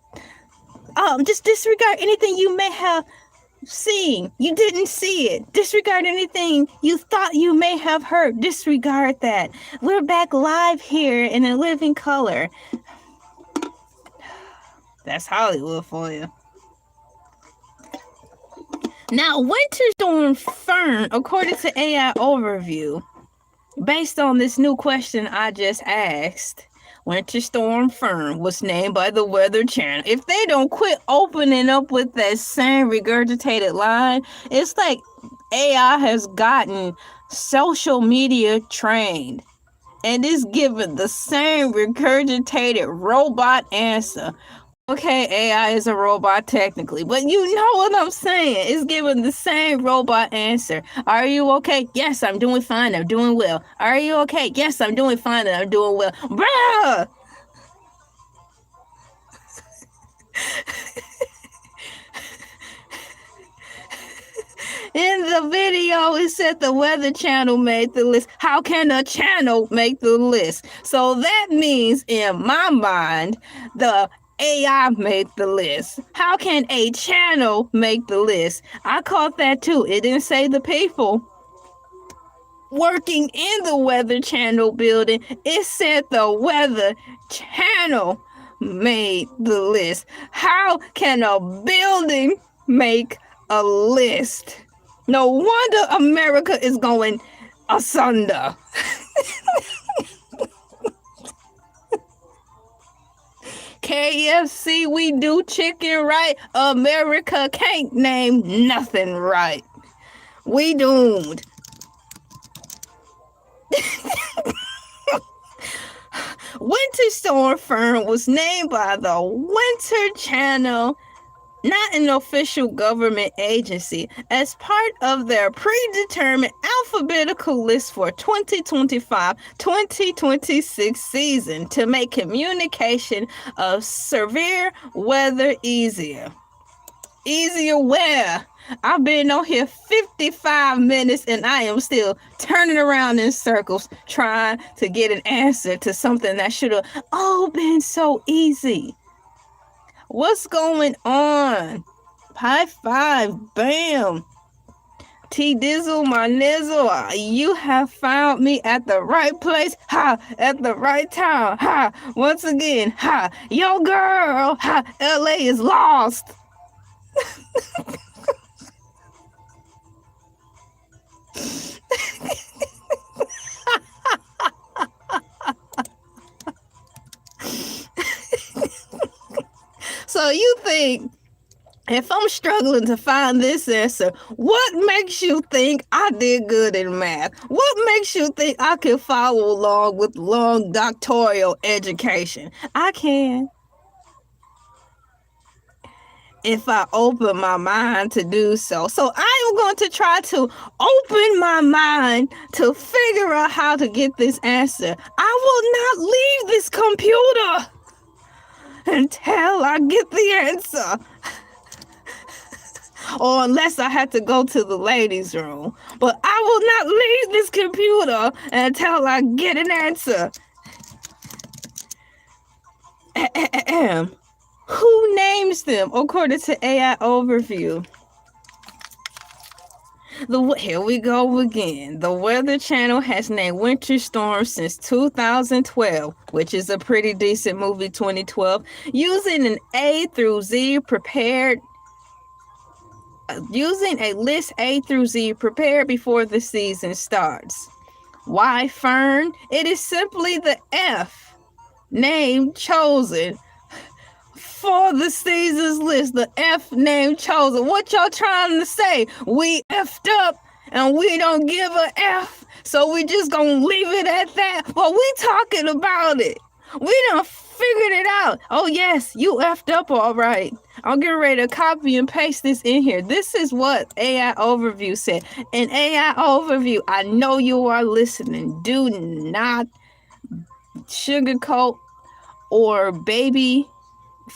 seen. You didn't see it. Disregard anything you thought you may have heard. Disregard that. We're back live here in a living color. That's Hollywood for you. Now, Winter Storm Fern, according to AI Overview, based on this new question I just asked, Winter Storm Fern was named by the Weather Channel. If they don't quit opening up with that same regurgitated line, it's like AI has gotten social media trained and is given the same regurgitated robot answer. Okay, AI is a robot technically, but you know what I'm saying. It's giving the same robot answer. Are you okay? Yes, I'm doing fine. I'm doing well. Are you okay? Yes, I'm doing fine and I'm doing well. Bruh! In the video, it said the Weather Channel made the list. How can a channel make the list? So that means, in my mind, the AI made the list. How can a channel make the list? I caught that too. It didn't say the people working in the Weather Channel building. It said the Weather Channel made the list. How can a building make a list? No wonder America is going asunder. KFC, we do chicken right. America can't name nothing right. We doomed. Winter Storm Fern was named by the Winter Channel, not an official government agency, as part of their predetermined alphabetical list for 2025-2026 season to make communication of severe weather easier. Easier where? I've been on here 55 minutes and I am still turning around in circles trying to get an answer to something that should have all been so easy. What's going on? High five, bam. T Dizzle, my nizzle, you have found me at the right place, ha, at the right time, ha, once again, ha, yo girl, ha, LA is lost. So you think, if I'm struggling to find this answer, what makes you think I did good in math? What makes you think I can follow along with long doctoral education? I can. If I open my mind to do so. So I am going to try to open my mind to figure out how to get this answer. I will not leave this computer until I get the answer. Or unless I had to go to the ladies' room. But I will not leave this computer until I get an answer. Who names them according to AI Overview? Here we go again. The Weather Channel has named Winter Storm since 2012, which is a pretty decent movie, 2012, using an A through Z prepared. Using a list A through Z prepared before the season starts. Why Fern? It is simply the F name chosen for the season's list. The F name chosen. What y'all trying to say? We effed up and we don't give a F, so we just gonna leave it at that? Well, we talking about it. We done figured it out. Oh yes, you effed up all right. I'm getting ready to copy and paste this in here. This is what AI Overview said. In AI Overview, I know you are listening. Do not sugarcoat or baby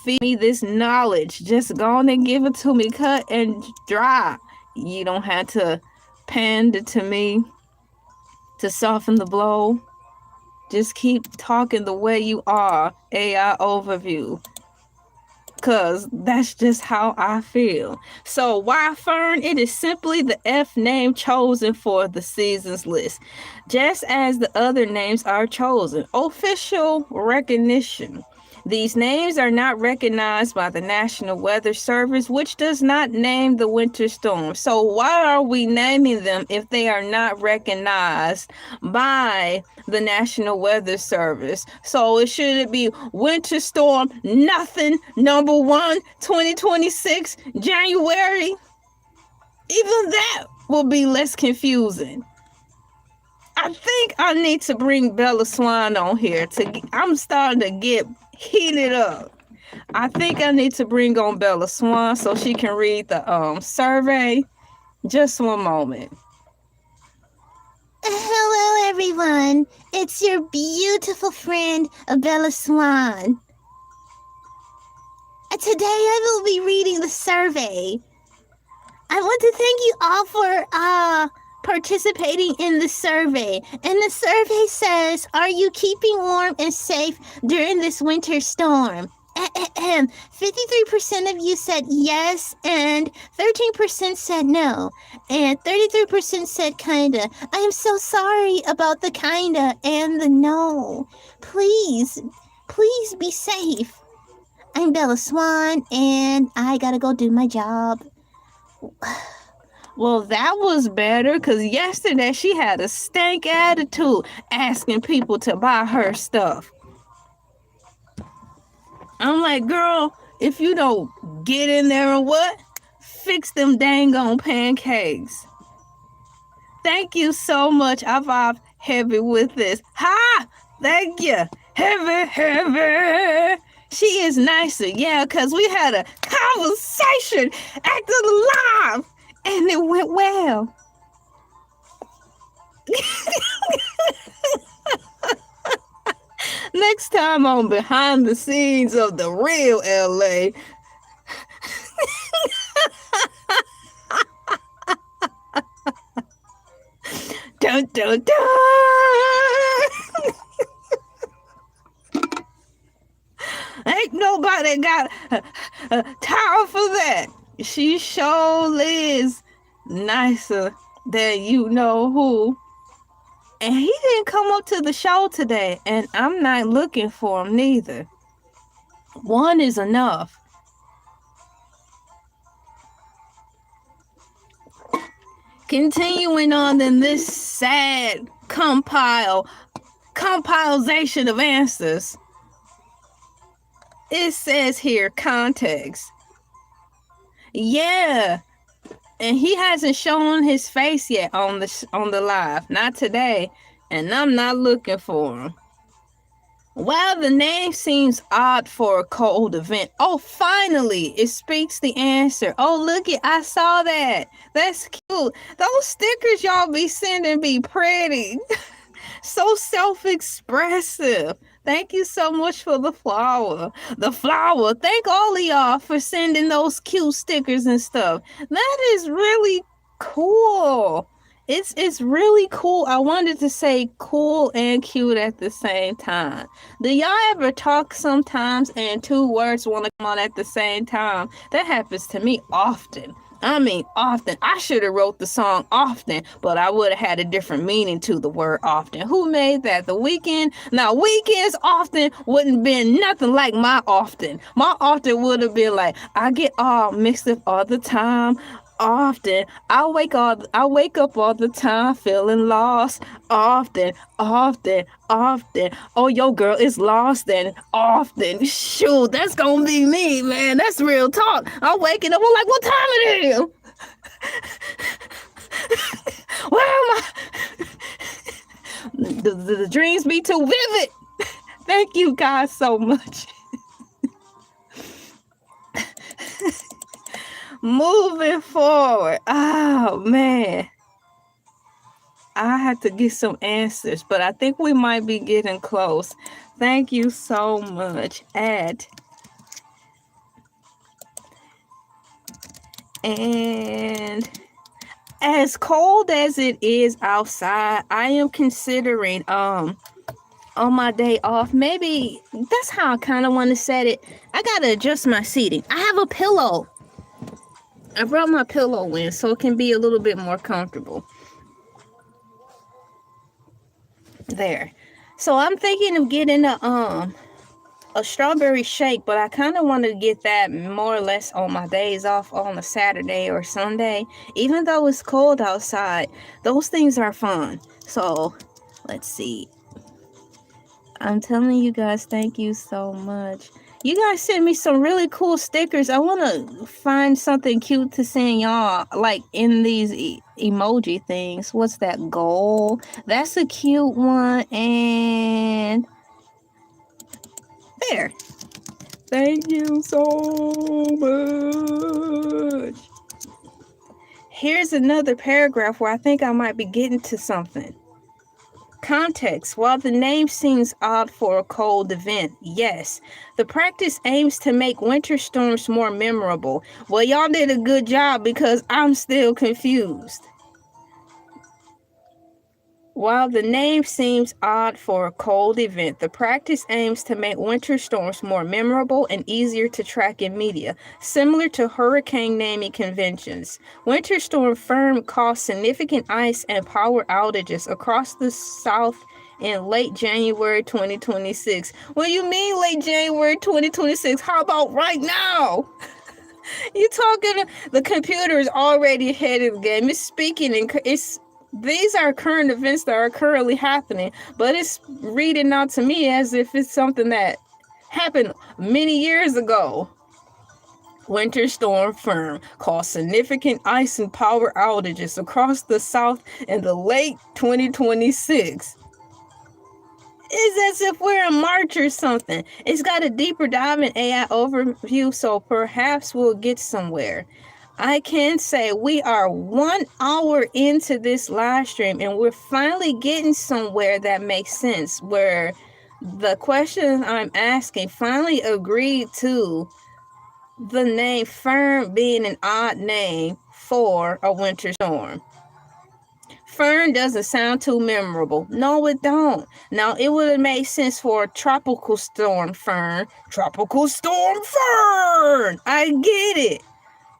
feed me this knowledge. Just go on and give it to me, cut and dry. You don't have to pander to me to soften the blow. Just keep talking the way you are, AI Overview. Because that's just how I feel. So why Fern? It is simply the F name chosen for the season's list. Just as the other names are chosen. Official recognition. These names are not recognized by the National Weather Service, which does not name the winter storm. So why are we naming them if they are not recognized by the National Weather Service? So it should be Winter Storm nothing number 1 2026 January? Even that will be less confusing. I think I need to bring Bella Swan on here. I'm starting to get heated up. I think I need to bring on Bella Swan so she can read the survey. Just one moment. Hello, everyone. It's your beautiful friend, Bella Swan. Today I will be reading the survey. I want to thank you all for participating in the survey. And the survey says, are you keeping warm and safe during this winter storm? 53% of you said yes, and 13% said no, and 33% said kinda. I am so sorry about the kinda and the no. Please be safe. I'm Bella Swan, and I gotta go do my job. Well, that was better, because yesterday she had a stank attitude asking people to buy her stuff. I'm like, girl, if you don't get in there and what? Fix them dang on pancakes. Thank you so much. I vibe heavy with this. Ha! Thank you. Heavy, heavy. She is nicer, yeah, because we had a conversation after the live and it went well. Next time on Behind the Scenes of the Real LA. Dun, dun, dun. Ain't nobody got time for that. She sure is nicer than you know who. And he didn't come up to the show today, and I'm not looking for him neither. One is enough. Continuing on in this sad compilation of answers. It says here, context. Yeah. And he hasn't shown his face yet on the live. Not today. And I'm not looking for him. While the name seems odd for a cold event. Oh, finally, it speaks the answer. Oh, look it, I saw that. That's cute. Those stickers y'all be sending be pretty. So self-expressive. Thank you so much for the flower. The flower. Thank all of y'all for sending those cute stickers and stuff. That is really cool. It's really cool. I wanted to say cool and cute at the same time. Do y'all ever talk sometimes and two words want to come on at the same time? That happens to me often. I mean, often. I should have wrote the song often, but I would have had a different meaning to the word often. Who made that? The Weeknd? Now, Weeknd's often wouldn't been nothing like my often. My often would have been like, I get all mixed up all the time. Often, I wake up all the time feeling lost. Often. Oh, your girl is lost and often. Shoot, that's gonna be me, man. That's real talk. I'm waking up. I'm like, what time it is? Where am I? The dreams be too vivid. Thank you guys so much. Moving forward. Oh, man. I had to get some answers, but I think we might be getting close. Thank you so much, Ed. And as cold as it is outside, I am considering on my day off, maybe that's how I kind of want to set it. I got to adjust my seating. I have a pillow. I brought my pillow in so it can be a little bit more comfortable. There. So I'm thinking of getting a strawberry shake, but I kind of want to get that more or less on my days off on a Saturday or Sunday. Even though it's cold outside, those things are fun. So let's see. I'm telling you guys, thank you so much. You guys sent me some really cool stickers. I want to find something cute to send y'all, like in these emoji things. What's that? Goal? That's a cute one. And there. Thank you so much. Here's another paragraph where I think I might be getting to something. Context. While the name seems odd for a cold event, yes, the practice aims to make winter storms more memorable. Well, y'all did a good job because I'm still confused. While the name seems odd for a cold event, the practice aims to make winter storms more memorable and easier to track in media, similar to hurricane naming conventions. Winter Storm Fern caused significant ice and power outages across the South in late January 2026. What do you mean late January 2026? How about right now? You talking, the computer is already ahead of the game. It's speaking and these are current events that are currently happening, but it's reading out to me as if it's something that happened many years ago. Winter Storm Fern caused significant ice and power outages across the South in the late 2026. It's as if we're in March or something. It's got a deeper dive in AI overview, so perhaps we'll get somewhere. I can say we are 1 hour into this live stream and we're finally getting somewhere that makes sense, where the questions I'm asking finally agreed to the name Fern being an odd name for a winter storm. Fern doesn't sound too memorable. No, it don't. Now, it would have made sense for a tropical storm Fern. Tropical storm Fern! I get it.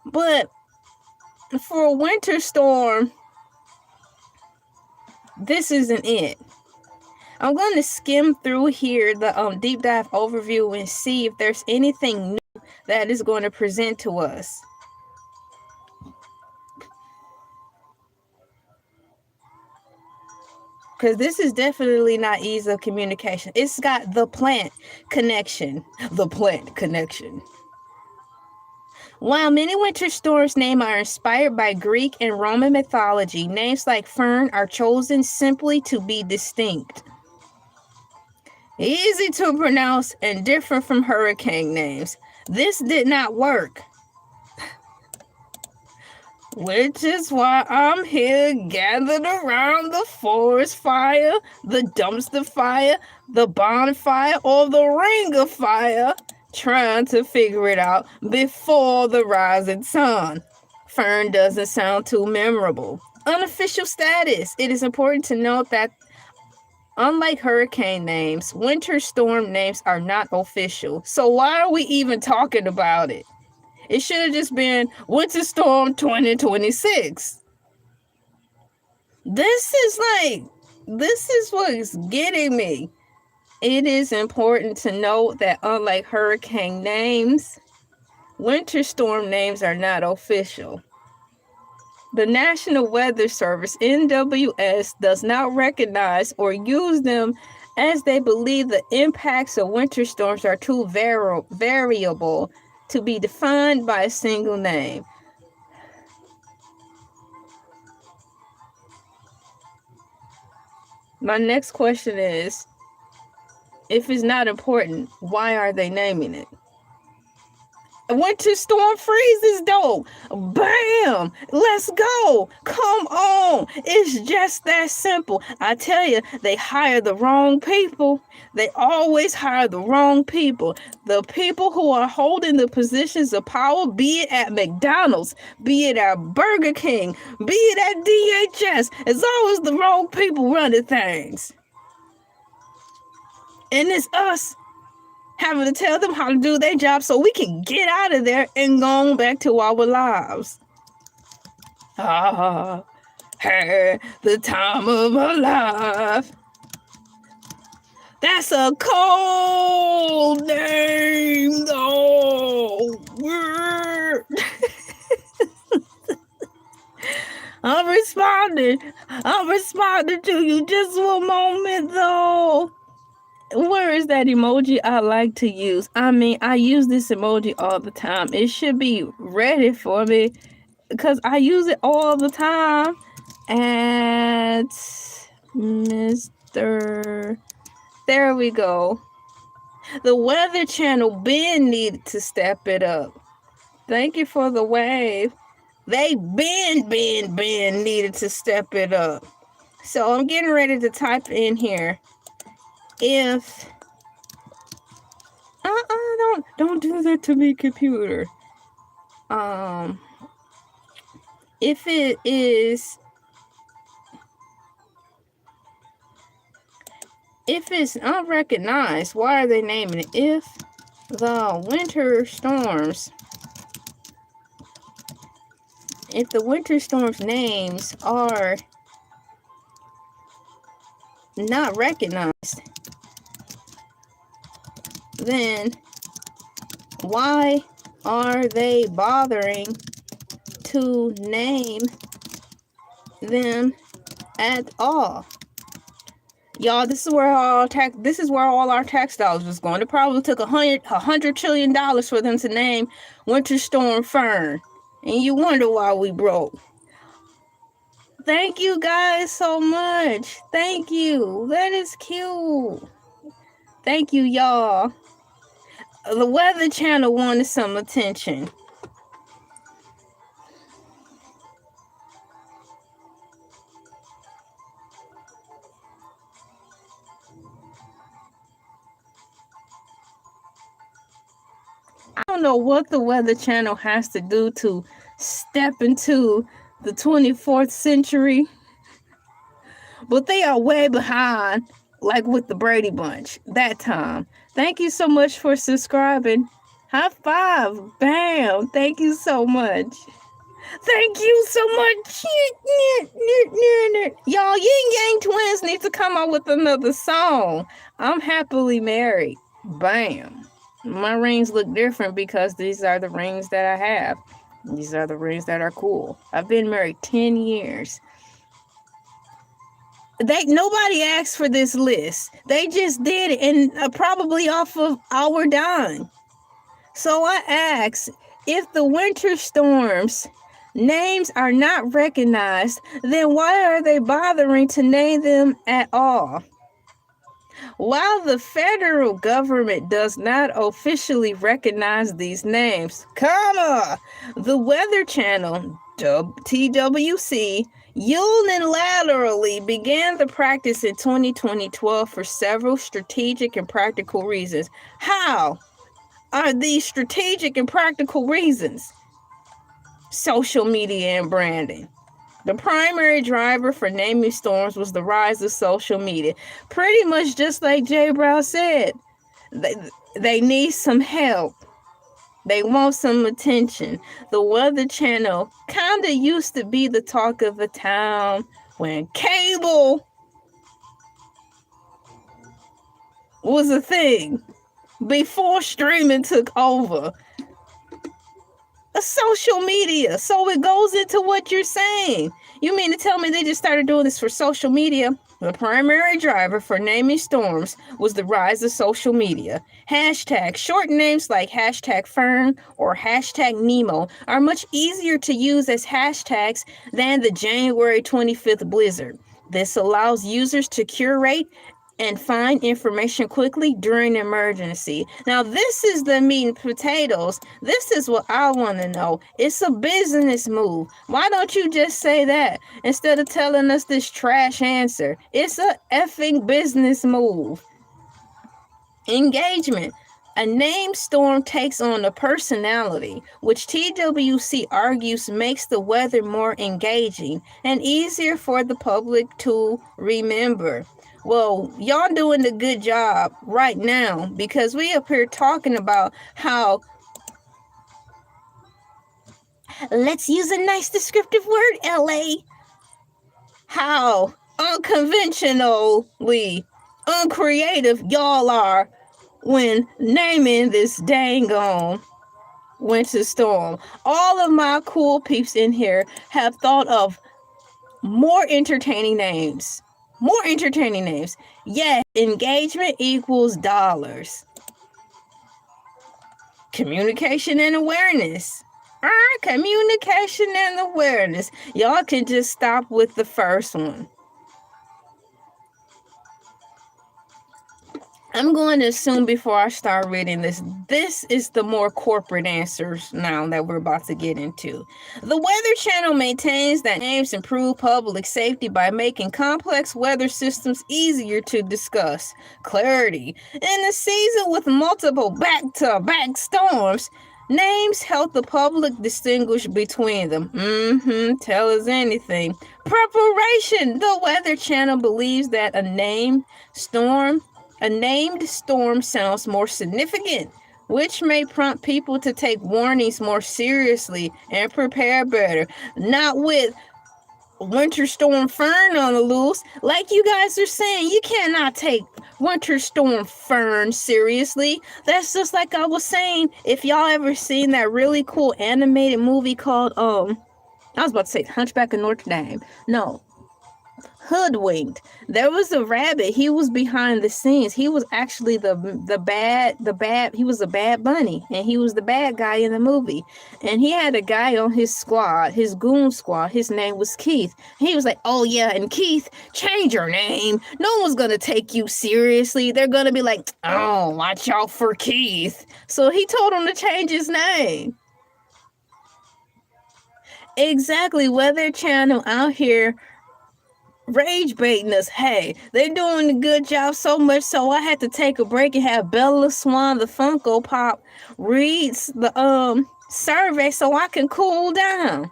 But for a winter storm, this isn't it. I'm going to skim through here the deep dive overview and see if there's anything new that is going to present to us. Because this is definitely not ease of communication. It's got the plant connection. The plant connection. While many winter storms' names are inspired by Greek and Roman mythology, names like Fern are chosen simply to be distinct. Easy to pronounce and different from hurricane names. This did not work. Which is why I'm here gathered around the forest fire, the dumpster fire, the bonfire, or the ring of fire, trying to figure it out before the rising sun. Fern doesn't sound too memorable. Unofficial status. It is important to note that unlike hurricane names, winter storm names are not official. So why are we even talking about it? It should have just been Winter Storm 2026. This is what's getting me. It is important to note that unlike hurricane names, winter storm names are not official. The National Weather Service, NWS, does not recognize or use them as they believe the impacts of winter storms are too variable to be defined by a single name. My next question is, if it's not important, why are they naming it? Winter storm freezes though. Bam! Let's go. Come on. It's just that simple. I tell you, they hire the wrong people. They always hire the wrong people. The people who are holding the positions of power, be it at McDonald's, be it at Burger King, be it at DHS, it's always the wrong people running things. And it's us having to tell them how to do their job so we can get out of there and go on back to our lives. Had the time of our life. That's a cold name, though. I'm responding to you just one moment, though. Where is that emoji I like to use? I mean, I use this emoji all the time. It should be ready for me because I use it all the time. At Mr. There we go. The Weather Channel Ben needed to step it up. Thank you for the wave. They Ben needed to step it up. So I'm getting ready to type in here. If don't do that to me, computer. If it is, if it's unrecognized, why are they naming it? If the winter storms names are not recognized, then why are they bothering to name them at all? Y'all, this is where all our tax dollars was going. It probably took $100 trillion for them to name Winter Storm Fern, and you wonder why we broke. Thank you guys so much. Thank you. That is cute. Thank you, y'all. The Weather Channel wanted some attention. I don't know what the Weather Channel has to do to step into the 24th century, but they are way behind, like with the Brady Bunch that time. Thank you so much for subscribing. High five. Bam. Thank you so much. Thank you so much. Y'all, Yin Yang Twins need to come out with another song. I'm happily married. Bam. My rings look different because these are the rings that I have. These are the rings that are cool. I've been married 10 years. Nobody asked for this list. They just did it, and probably off of our dime. So I asked, if the winter storms names are not recognized, then why are they bothering to name them at all? While the federal government does not officially recognize these names, the Weather Channel, TWC, unilaterally began the practice in 2012 for several strategic and practical reasons. How are these strategic and practical reasons? Social media and branding. The primary driver for naming storms was the rise of social media. Pretty much just like Jay Brown said, they need some help. They want some attention. The Weather Channel kind of used to be the talk of the town when cable was a thing, before streaming took over. Social media. So it goes into what you're saying. You mean to tell me they just started doing this for social media? The primary driver for naming storms was the rise of social media. Hashtags, short names like hashtag Fern or hashtag Nemo, are much easier to use as hashtags than the January 25th blizzard. This allows users to curate and find information quickly during an emergency. Now, this is the meat and potatoes. This is what I want to know. It's a business move. Why don't you just say that instead of telling us this trash answer? It's a effing business move. Engagement. A name storm takes on a personality, which TWC argues makes the weather more engaging and easier for the public to remember. Well, y'all doing a good job right now, because we up here talking about how, let's use a nice descriptive word, LA, how unconventionally uncreative y'all are when naming this dang on winter storm. All of my cool peeps in here have thought of more entertaining names. Yes, engagement equals dollars. Communication and awareness. Communication and awareness. Y'all can just stop with the first one. I'm going to assume before I start reading this is the more corporate answers now that we're about to get into. The Weather Channel maintains that names improve public safety by making complex weather systems easier to discuss. Clarity. In a season with multiple back-to-back storms, names help the public distinguish between them. Tell us anything. Preparation. The Weather Channel believes that a named storm sounds more significant, which may prompt people to take warnings more seriously and prepare better. Not with Winter Storm Fern on the loose. Like you guys are saying, you cannot take Winter Storm Fern seriously. That's just like I was saying, if y'all ever seen that really cool animated movie called, I was about to say Hunchback of Notre Dame. No. hoodwinked. There was a rabbit. He was behind the scenes. He was actually the bad. He was a bad bunny, and he was the bad guy in the movie. And he had a guy on his squad, his goon squad. His name was Keith. He was like, "Oh yeah, and Keith, change your name. No one's gonna take you seriously. They're gonna be like, oh, watch out for Keith." So he told him to change his name. Exactly. Weather Channel out here rage baiting us. Hey, they're doing a good job, so much so I had to take a break and have Bella Swan, the Funko Pop, reads the survey so I can cool down.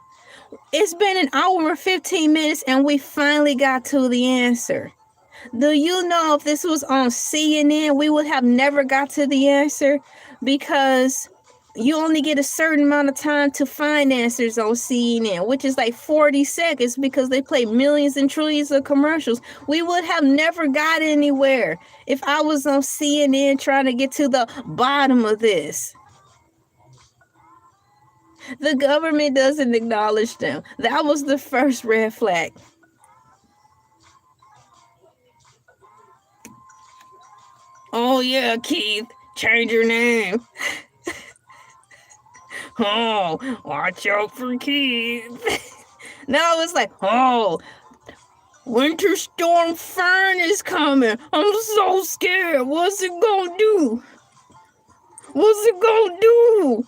It's been an hour and 15 minutes and we finally got to the answer. Do you know if this was on CNN, we would have never got to the answer, because you only get a certain amount of time to find answers on CNN, which is like 40 seconds, because they play millions and trillions of commercials. We would have never got anywhere if I was on CNN trying to get to the bottom of this. The government doesn't acknowledge them. That was the first red flag. Oh yeah, Keith, change your name. Oh, watch out for Keith. Now it's like, oh, Winter Storm Fern is coming. I'm so scared. What's it gonna do? What's it gonna do?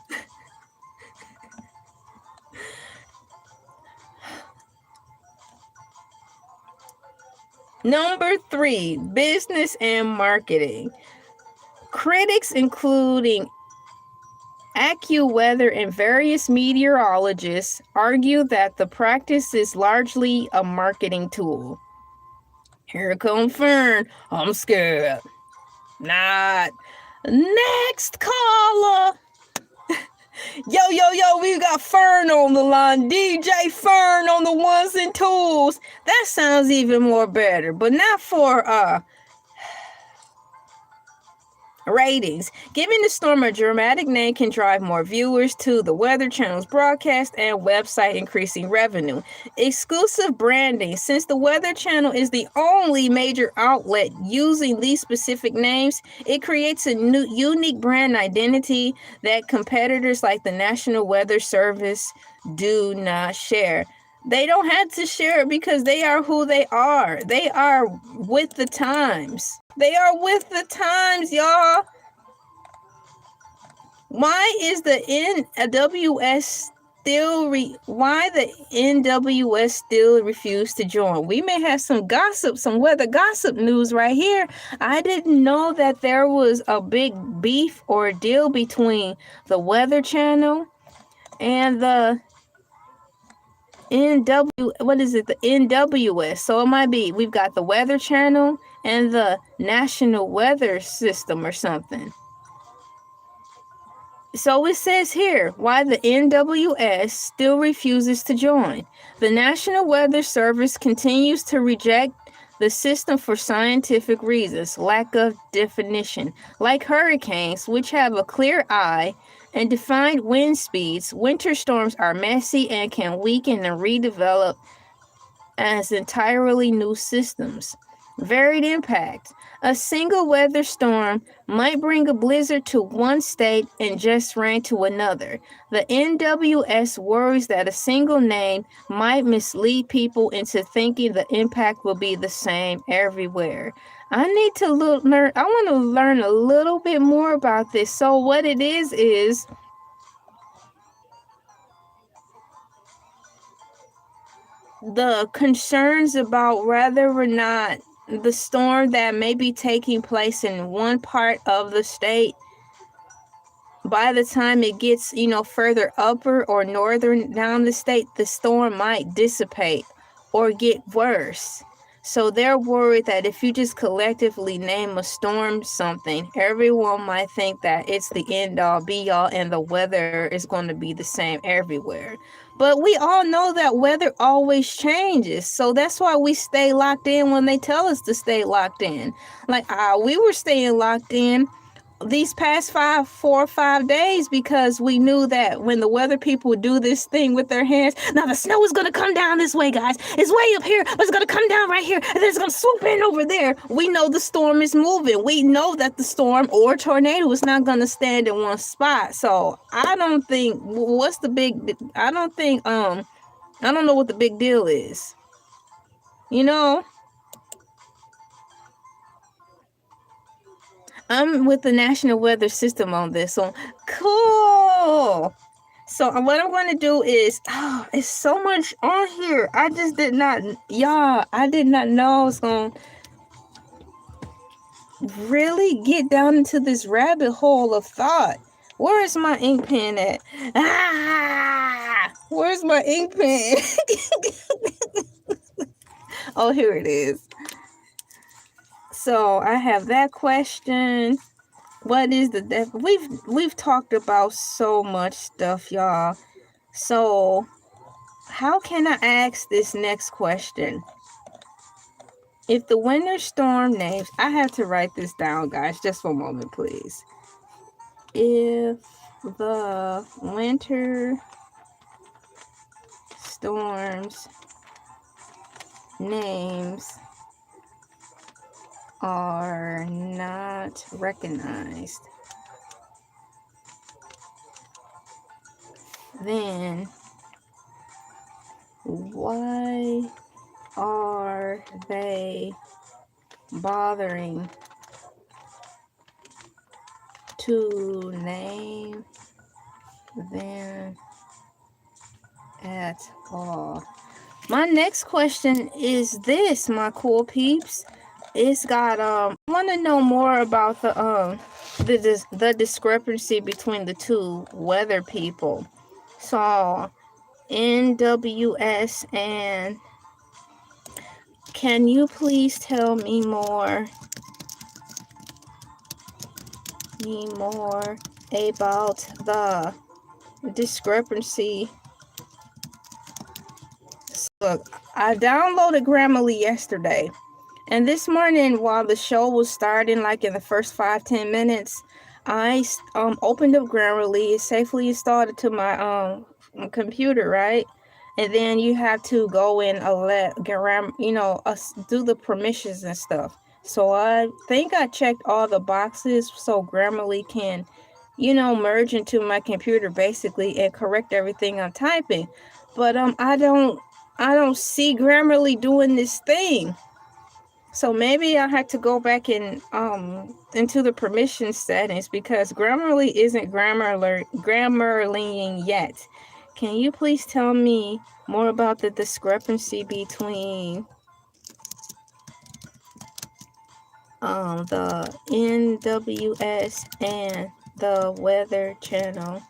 Number 3, business and marketing. Critics, including AccuWeather and various meteorologists, argue that the practice is largely a marketing tool. Here come Fern. I'm scared. Not. Next caller. Yo, we got Fern on the line. DJ Fern on the ones and twos. That sounds even more better, but not for ratings. Giving the storm a dramatic name can drive more viewers to the Weather Channel's broadcast and website, increasing revenue. Exclusive branding. Since the Weather Channel is the only major outlet using these specific names, it creates a new unique brand identity that competitors like the National Weather Service do not share. They don't have to share it because they are who they are. They are with the times. They are with the times, y'all. Why is the NWS still refuse to join? We may have some gossip, some weather gossip news right here. I didn't know that there was a big beef or deal between the Weather Channel and the the NWS. So it might be, we've got the Weather Channel and the National Weather System or something. So it says here why the NWS still refuses to join. The National Weather Service continues to reject the system for scientific reasons, lack of definition. Like hurricanes, which have a clear eye and defined wind speeds, winter storms are messy and can weaken and redevelop as entirely new systems. Varied impact. A single weather storm might bring a blizzard to one state and just rain to another. The NWS worries that a single name might mislead people into thinking the impact will be the same everywhere. I need to learn. I want to learn a little bit more about this. So what it is the concerns about whether or not the storm that may be taking place in one part of the state, by the time it gets, further upper or northern down the state, the storm might dissipate or get worse. So they're worried that if you just collectively name a storm something, everyone might think that it's the end all be all and the weather is going to be the same everywhere. But we all know that weather always changes. So that's why we stay locked in when they tell us to stay locked in. Like we were staying locked in these past 4 or 5 days, because we knew that when the weather people would do this thing with their hands, now the snow is going to come down this way, guys. It's way up here, but it's going to come down right here, and then it's going to swoop in over there. We know the storm is moving. We know that the storm or tornado is not going to stand in one spot. So I don't think, what's the big, I don't think, I don't know what the big deal is. You know? I'm with the National Weather System on this one. Cool. So what I'm going to do is, it's so much on here. I just did not, y'all, I did not know I was going to really get down into this rabbit hole of thought. Where is my ink pen at? Where's my ink pen? Oh, here it is. So I have that question. What is the we've talked about so much stuff, y'all. So how can I ask this next question? If the winter storm names, I have to write this down, guys, just for a moment, please. If the winter storms names are not recognized, then why are they bothering to name them at all? My next question is this, my cool peeps. It's got I want to know more about the discrepancy between the two weather people. So NWS, and can you please tell me more about the discrepancy? Look, I downloaded Grammarly yesterday. And this morning, while the show was starting, like in the first 5-10 minutes, I opened up Grammarly, safely installed it to my computer, right? And then you have to go in do the permissions and stuff. So I think I checked all the boxes so Grammarly can, merge into my computer basically and correct everything I'm typing. But I don't see Grammarly doing this thing. So maybe I had to go back and into the permission settings, because Grammarly isn't Grammarlying yet. Can you please tell me more about the discrepancy between the NWS and the Weather Channel?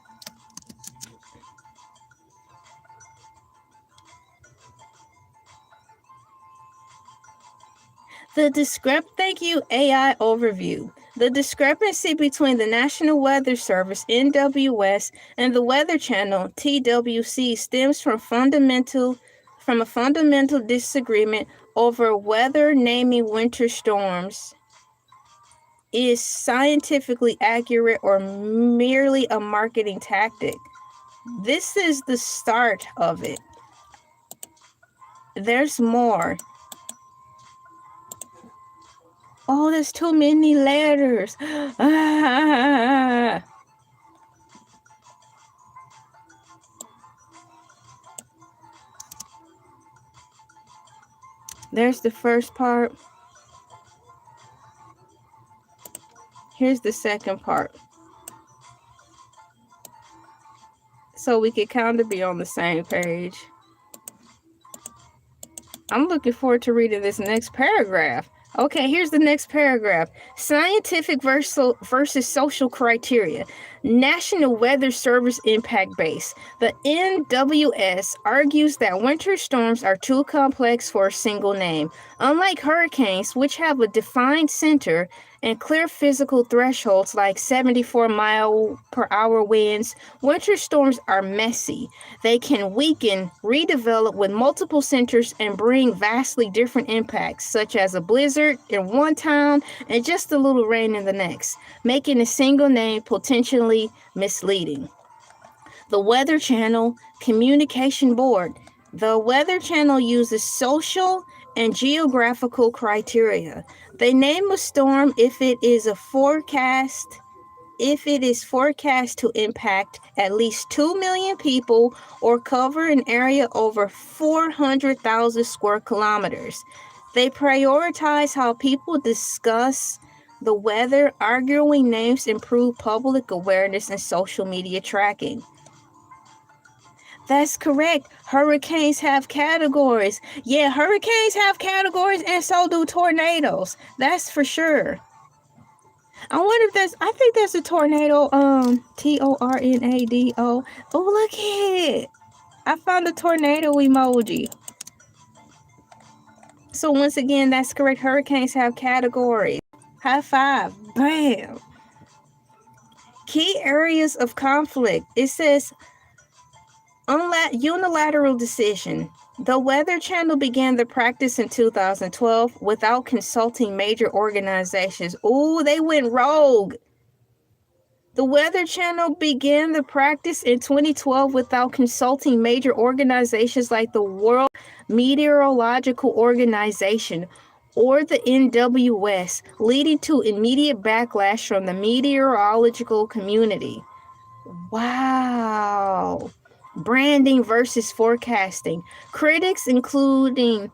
Thank you, AI Overview. The discrepancy between the National Weather Service, NWS, and the Weather Channel, TWC, stems from a fundamental disagreement over whether naming winter storms is scientifically accurate or merely a marketing tactic. This is the start of it. There's more. Oh, there's too many letters. There's the first part. Here's the second part. So we could kind of be on the same page. I'm looking forward to reading this next paragraph. Okay, here's the next paragraph. Scientific versus social criteria. National Weather Service impact base. The NWS argues that winter storms are too complex for a single name. Unlike hurricanes, which have a defined center, and clear physical thresholds like 74-mile-per-hour winds, winter storms are messy. They can weaken, redevelop with multiple centers, and bring vastly different impacts, such as a blizzard in one town and just a little rain in the next, making a single name potentially misleading. The Weather Channel Communication Board. The Weather Channel uses social and geographical criteria. They name a storm if it is forecast to impact at least 2 million people or cover an area over 400,000 square kilometers. They prioritize how people discuss the weather, arguing names improve public awareness and social media tracking. That's correct. Hurricanes have categories. Yeah, hurricanes have categories, and so do tornadoes. That's for sure. I wonder if I think there's a tornado, tornado. Oh, look at it. I found a tornado emoji. So once again, that's correct. Hurricanes have categories. High five. Bam. Key areas of conflict. It says unilateral decision. The Weather Channel began the practice in 2012 without consulting major organizations. Ooh, they went rogue. The Weather Channel began the practice in 2012 without consulting major organizations like the World Meteorological Organization or the NWS, leading to immediate backlash from the meteorological community. Wow. Branding versus forecasting. Critics, including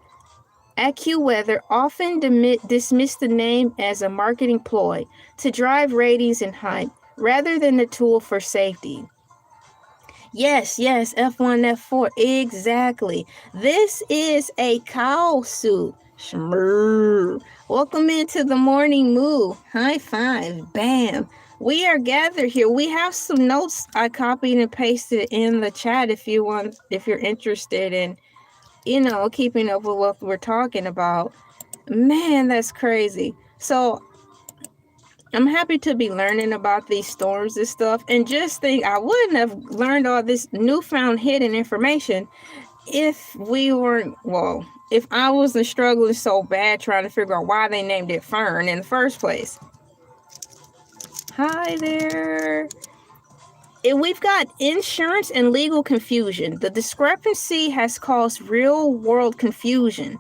AccuWeather, often dismiss the name as a marketing ploy to drive ratings and hype, rather than a tool for safety. Yes, F1, F4, exactly. This is a cow suit. Shmurr. Welcome into the morning Moo. High five. Bam. We are gathered here. We have some notes I copied and pasted in the chat if you're interested in, keeping up with what we're talking about. Man, that's crazy. So I'm happy to be learning about these storms and stuff, and just think I wouldn't have learned all this newfound hidden information if I wasn't struggling so bad trying to figure out why they named it Fern in the first place. Hi there. And we've got insurance and legal confusion. The discrepancy has caused real-world confusion.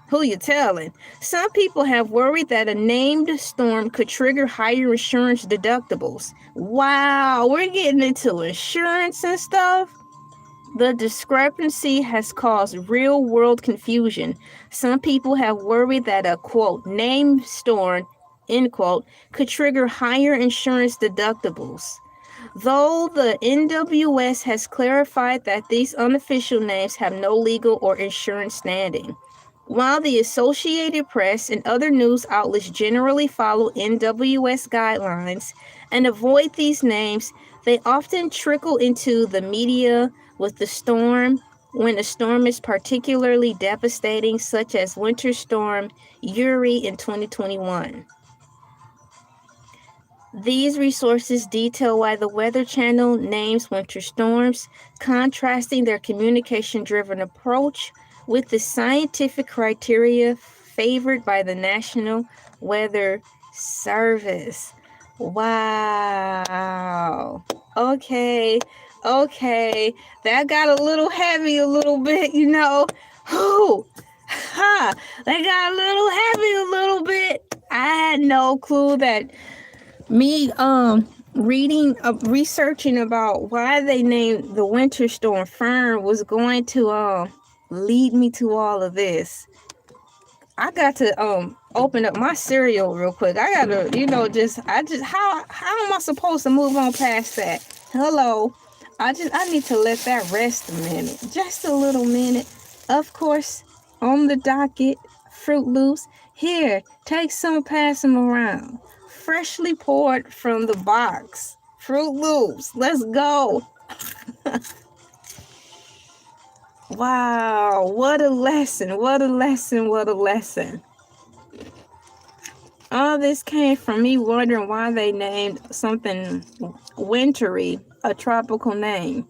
Who you telling? Some people have worried that a named storm could trigger higher insurance deductibles. Wow, we're getting into insurance and stuff. The discrepancy has caused real-world confusion. Some people have worried that a, quote, named storm, end quote, could trigger higher insurance deductibles. Though the NWS has clarified that these unofficial names have no legal or insurance standing. While the Associated Press and other news outlets generally follow NWS guidelines and avoid these names, they often trickle into the media with the storm when the storm is particularly devastating, such as Winter Storm Uri in 2021. These resources detail why the Weather Channel names winter storms, contrasting their communication-driven approach with the scientific criteria favored by the National Weather Service. Wow. Okay. That got a little heavy a little bit, That got a little heavy a little bit. I had no clue that me researching about why they named the winter storm Fern was going to lead me to all of this. I got to open up my cereal real quick. I gotta, how am I supposed to move on past that? Hello. I need to let that rest a minute. Just a little minute. Of course, on the docket, Fruit Loops. Here, take some, pass them around. Freshly poured from the box. Fruit Loops. Let's go. Wow, what a lesson. All this came from me wondering why they named something wintry a tropical name.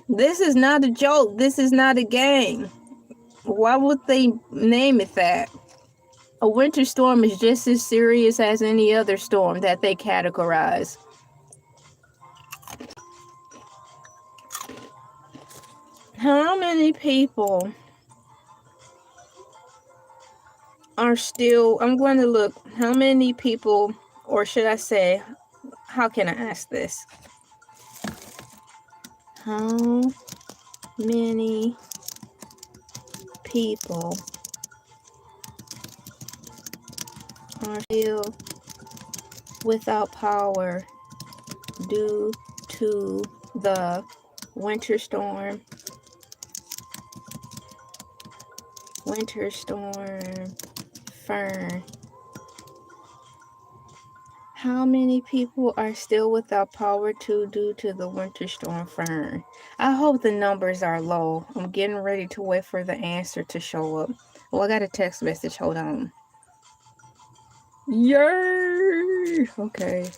This is not a joke. This is not a game. Why would they name it that? A winter storm is just as serious as any other storm that they categorize. How many people are still, I'm going to look, how many people, or should I say, how can I ask this? How many people are still without power due to the winter storm? Winter storm Fern. How many people are still without power due to the winter storm Fern? I hope the numbers are low. I'm getting ready to wait for the answer to show up. Well, I got a text message. Hold on. Yay! Okay.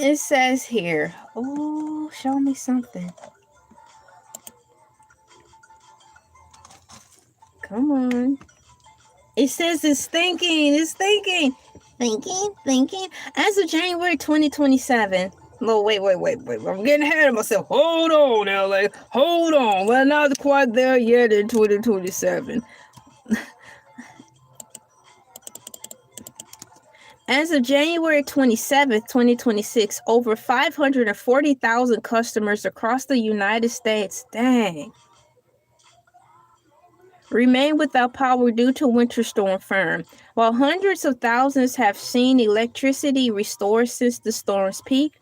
It says here. Oh, show me something. Come on. It says it's thinking. It's thinking. Thinking. As of January 2027. No, wait. I'm getting ahead of myself. Hold on, LA. Hold on. We're not quite there yet in 2027. As of January 27th, 2026, over 540,000 customers across the United States, dang, remain without power due to Winter Storm Fern. While hundreds of thousands have seen electricity restored since the storm's peak,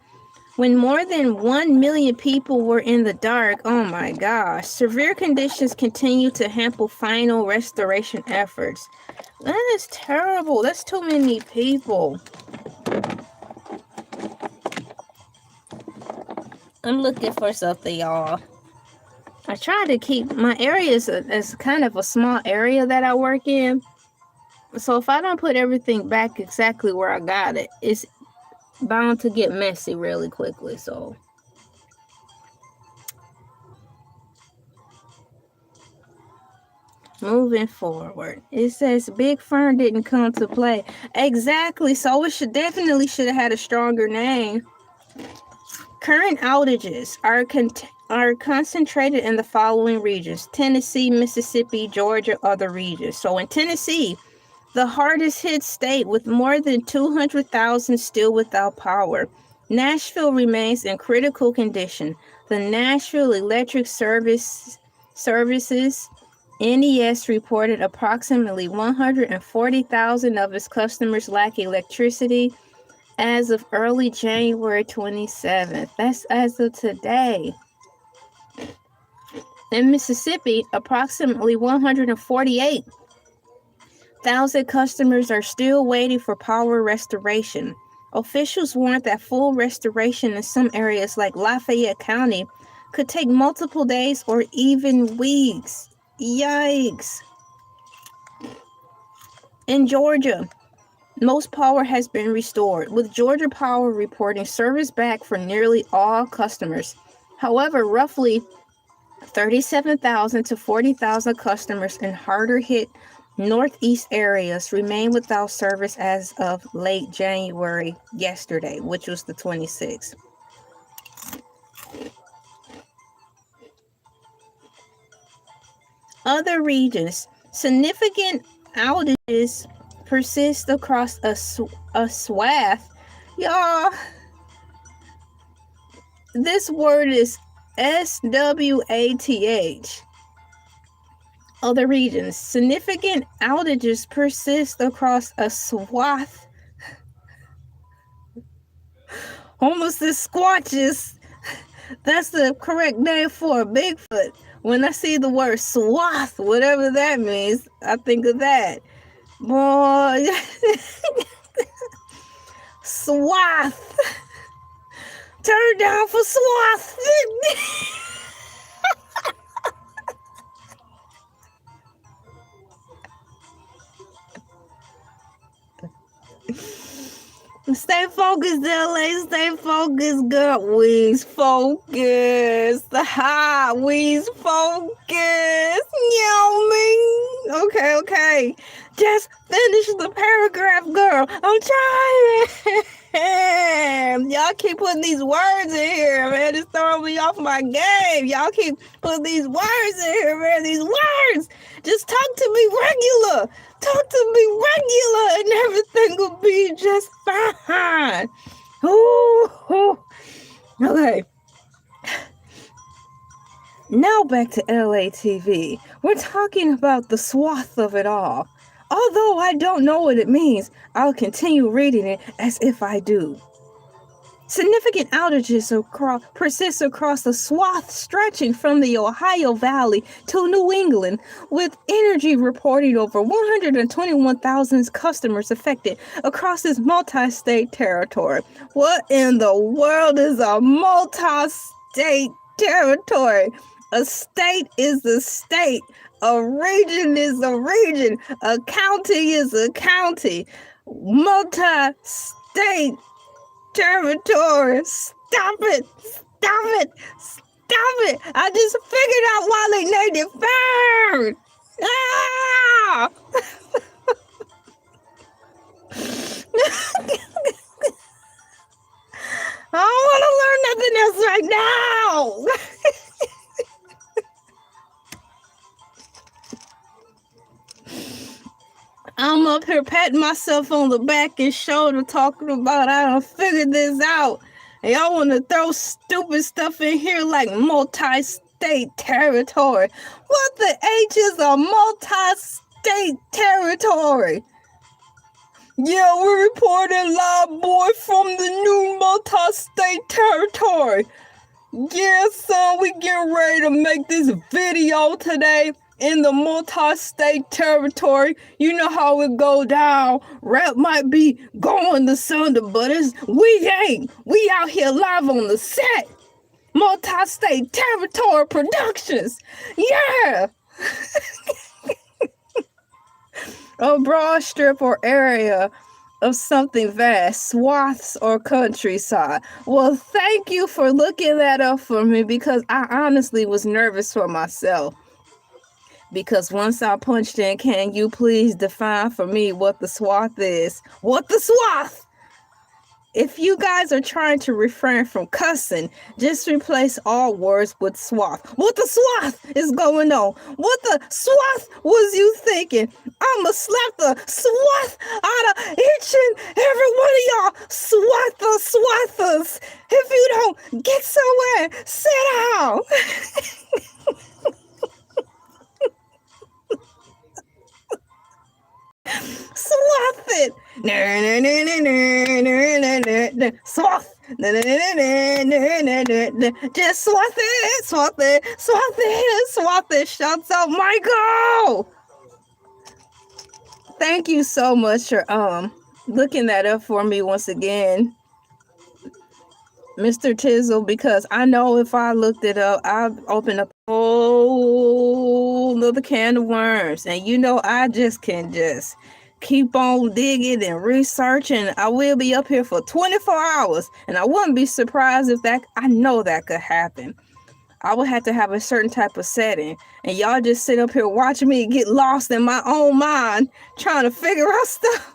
when more than 1 million people were in the dark, oh my gosh, severe conditions continue to hamper final restoration efforts. That is terrible. That's too many people. I'm looking for something, y'all. I try to keep my area as kind of a small area that I work in. So if I don't put everything back exactly where I got it, it's bound to get messy really quickly. So moving forward, it says Big Fern didn't come to play. Exactly. So it should have had a stronger name. Current outages are concentrated in the following regions: Tennessee, Mississippi, Georgia, other regions. So in Tennessee, the hardest hit state with more than 200,000 still without power, Nashville remains in critical condition. The Nashville Electric Services NES reported approximately 140,000 of its customers lack electricity as of early January 27th. That's as of today. In Mississippi, approximately 148,000 customers are still waiting for power restoration. Officials warned that full restoration in some areas like Lafayette County could take multiple days or even weeks. Yikes. In Georgia, most power has been restored, with Georgia Power reporting service back for nearly all customers. However, roughly 37,000 to 40,000 customers in harder hit northeast areas remain without service as of late January yesterday, which was the 26th. Other regions, significant outages persist across a swath. Y'all, this word is SWATH. Other regions, significant outages persist across a swath. Almost as squatches. That's the correct name for a Bigfoot. When I see the word swath, whatever that means, I think of that. Boy, swath. Turn down for swath. Stay focused, LA. Stay focused, girl. We's focused. Ha, we's focused. You me? Okay. Just finish the paragraph, girl. I'm trying. Y'all keep putting these words in here, man. It's throwing me off my game. Y'all keep putting these words in here, man. These words. Just talk to me regular. Talk to me regular and everything will be just fine. Ooh. Okay. Now back to LA TV. We're talking about the swath of it all. Although I don't know what it means, I'll continue reading it as if I do. Significant outages persist across the swath stretching from the Ohio Valley to New England, with Energy reporting over 121,000 customers affected across its multi-state territory. What in the world is a multi-state territory? A state is a state. A region is a region. A county is a county. Multi-state territory. Stop it. I just figured out why they named it Fern. Ah! I don't want to learn nothing else right now. I'm up here patting myself on the back and shoulder talking about I done figured this out. And y'all want to throw stupid stuff in here like multi-state territory. What the H is a multi-state territory? Yeah, we're reporting live, boy, from the new multi-state territory. Yeah, son, we getting ready to make this video today in the multi-state territory. You know how it go down. Rap might be going asunder, but we ain't. We out here live on the set. Multi-state territory productions. Yeah. A broad strip or area of something vast, swaths or countryside. Well, thank you for looking that up for me, because I honestly was nervous for myself. Because once I punched in, can you please define for me what the swath is? What the swath? If you guys are trying to refrain from cussing, just replace all words with swath. What the swath is going on? What the swath was you thinking? I'ma slap the swath out of each and every one of y'all swathers. If you don't get somewhere, sit down. Swath it. Swath. Just swath it. Shouts out Michael. Thank you so much for looking that up for me once again, Mr. Tizzle, because I know if I looked it up, I'd open up a whole another can of worms. And you know, I just can just keep on digging and researching. I will be up here for 24 hours, and I wouldn't be surprised if I know that could happen. I would have to have a certain type of setting, and y'all just sit up here watching me get lost in my own mind trying to figure out stuff.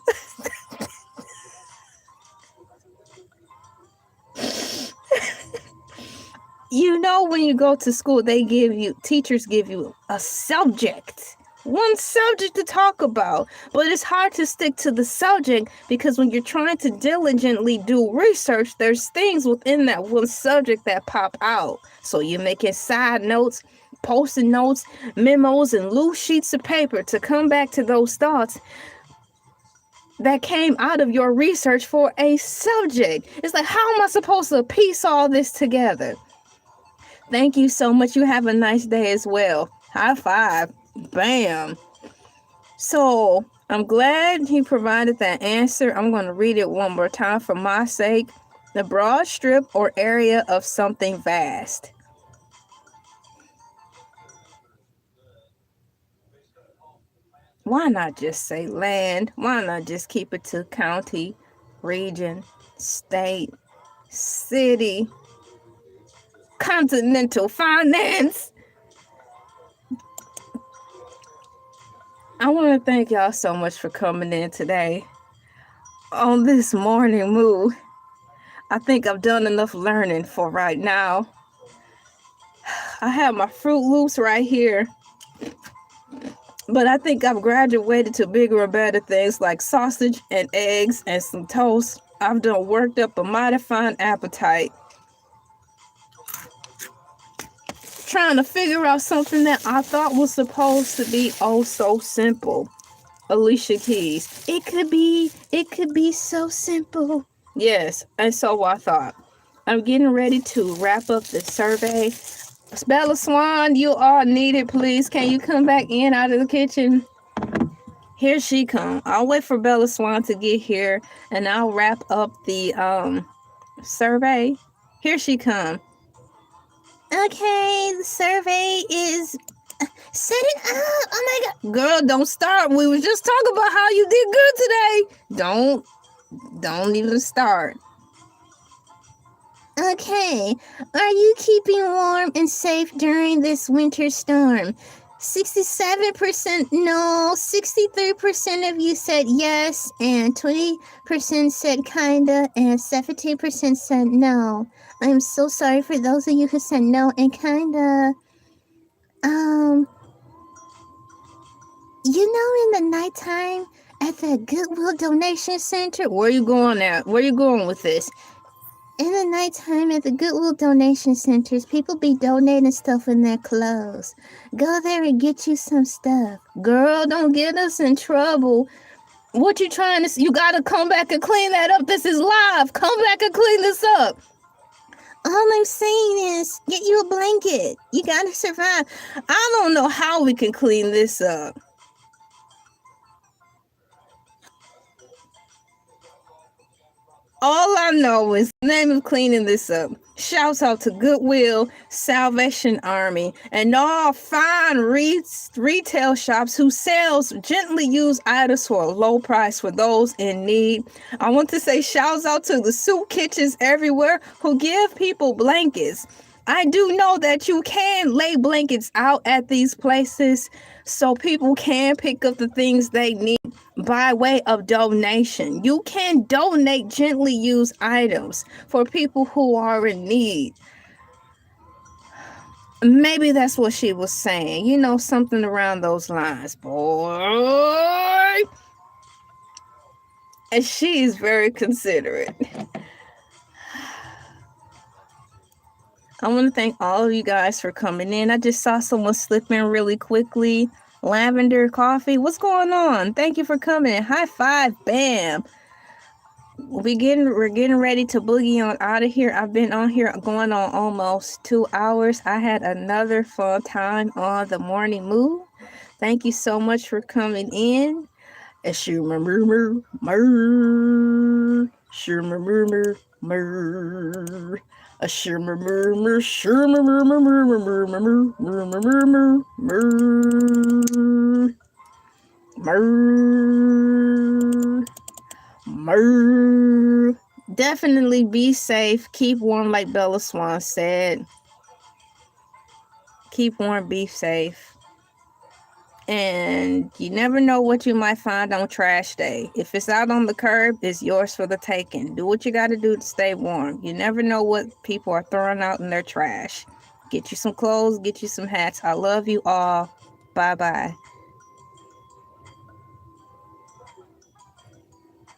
You know, when you go to school, teachers give you a subject, one subject to talk about, but it's hard to stick to the subject, because when you're trying to diligently do research, there's things within that one subject that pop out. So you're making side notes, post-it notes, memos, and loose sheets of paper to come back to those thoughts that came out of your research for a subject. It's like, how am I supposed to piece all this together? Thank you so much. You have a nice day as well. High five. Bam. So I'm glad he provided that answer. I'm going to read it one more time for my sake. The broad strip or area of something vast. Why not just say land? Why not just keep it to county, region, state, city, continental finance? I want to thank y'all so much for coming in today on this morning Moo. I think I've done enough learning for right now. I have my Fruit Loops right here, but I think I've graduated to bigger and better things like sausage and eggs and some toast. I've done worked up a mighty fine appetite, trying to figure out something that I thought was supposed to be oh so simple. Alicia Keys. It could be so simple. Yes, and so I thought. I'm getting ready to wrap up the survey. Bella Swan, you are needed, please. Can you come back in out of the kitchen? Here she come. I'll wait for Bella Swan to get here, and I'll wrap up the survey. Here she come. Okay, the survey is set it up. Oh my god. Girl, don't start. We was just talking about how you did good today. Don't even start. Okay, are you keeping warm and safe during this winter storm? 67% no, 63% of you said yes, and 20% said kinda, and 17% said no. I'm so sorry for those of you who said no and kinda. You know, in the nighttime at the Goodwill Donation Center. Where you going at? Where you going with this? In the nighttime at the Goodwill Donation Centers, people be donating stuff in their clothes. Go there and get you some stuff. Girl, don't get us in trouble. What you trying to... You gotta come back and clean that up. This is live. Come back and clean this up. All I'm saying is, get you a blanket. You gotta survive. I don't know how we can clean this up. All I know is the name of cleaning this up. Shouts out to Goodwill, Salvation Army, and all fine retail shops who sells gently used items for a low price for those in need. I want to say shouts out to the soup kitchens everywhere who give people blankets. I do know that you can lay blankets out at these places so people can pick up the things they need by way of donation. You can donate gently used items for people who are in need. Maybe that's what she was saying. You know, something around those lines, boy. And she is very considerate. I want to thank all of you guys for coming in. I just saw someone slip in really quickly. Lavender Coffee, what's going on? Thank you for coming. High five, bam. We're getting ready to boogie on out of here. I've been on here going on almost 2 hours. I had another fun time on the morning Moo. Thank you so much for coming in. Definitely be safe. Keep warm, like Bella Swan said. Keep warm, be safe. And you never know what you might find on trash day. If it's out on the curb, it's yours for the taking. Do what you got to do to stay warm. You never know what people are throwing out in their trash. Get you some clothes, get you some hats. I love you all. Bye-bye.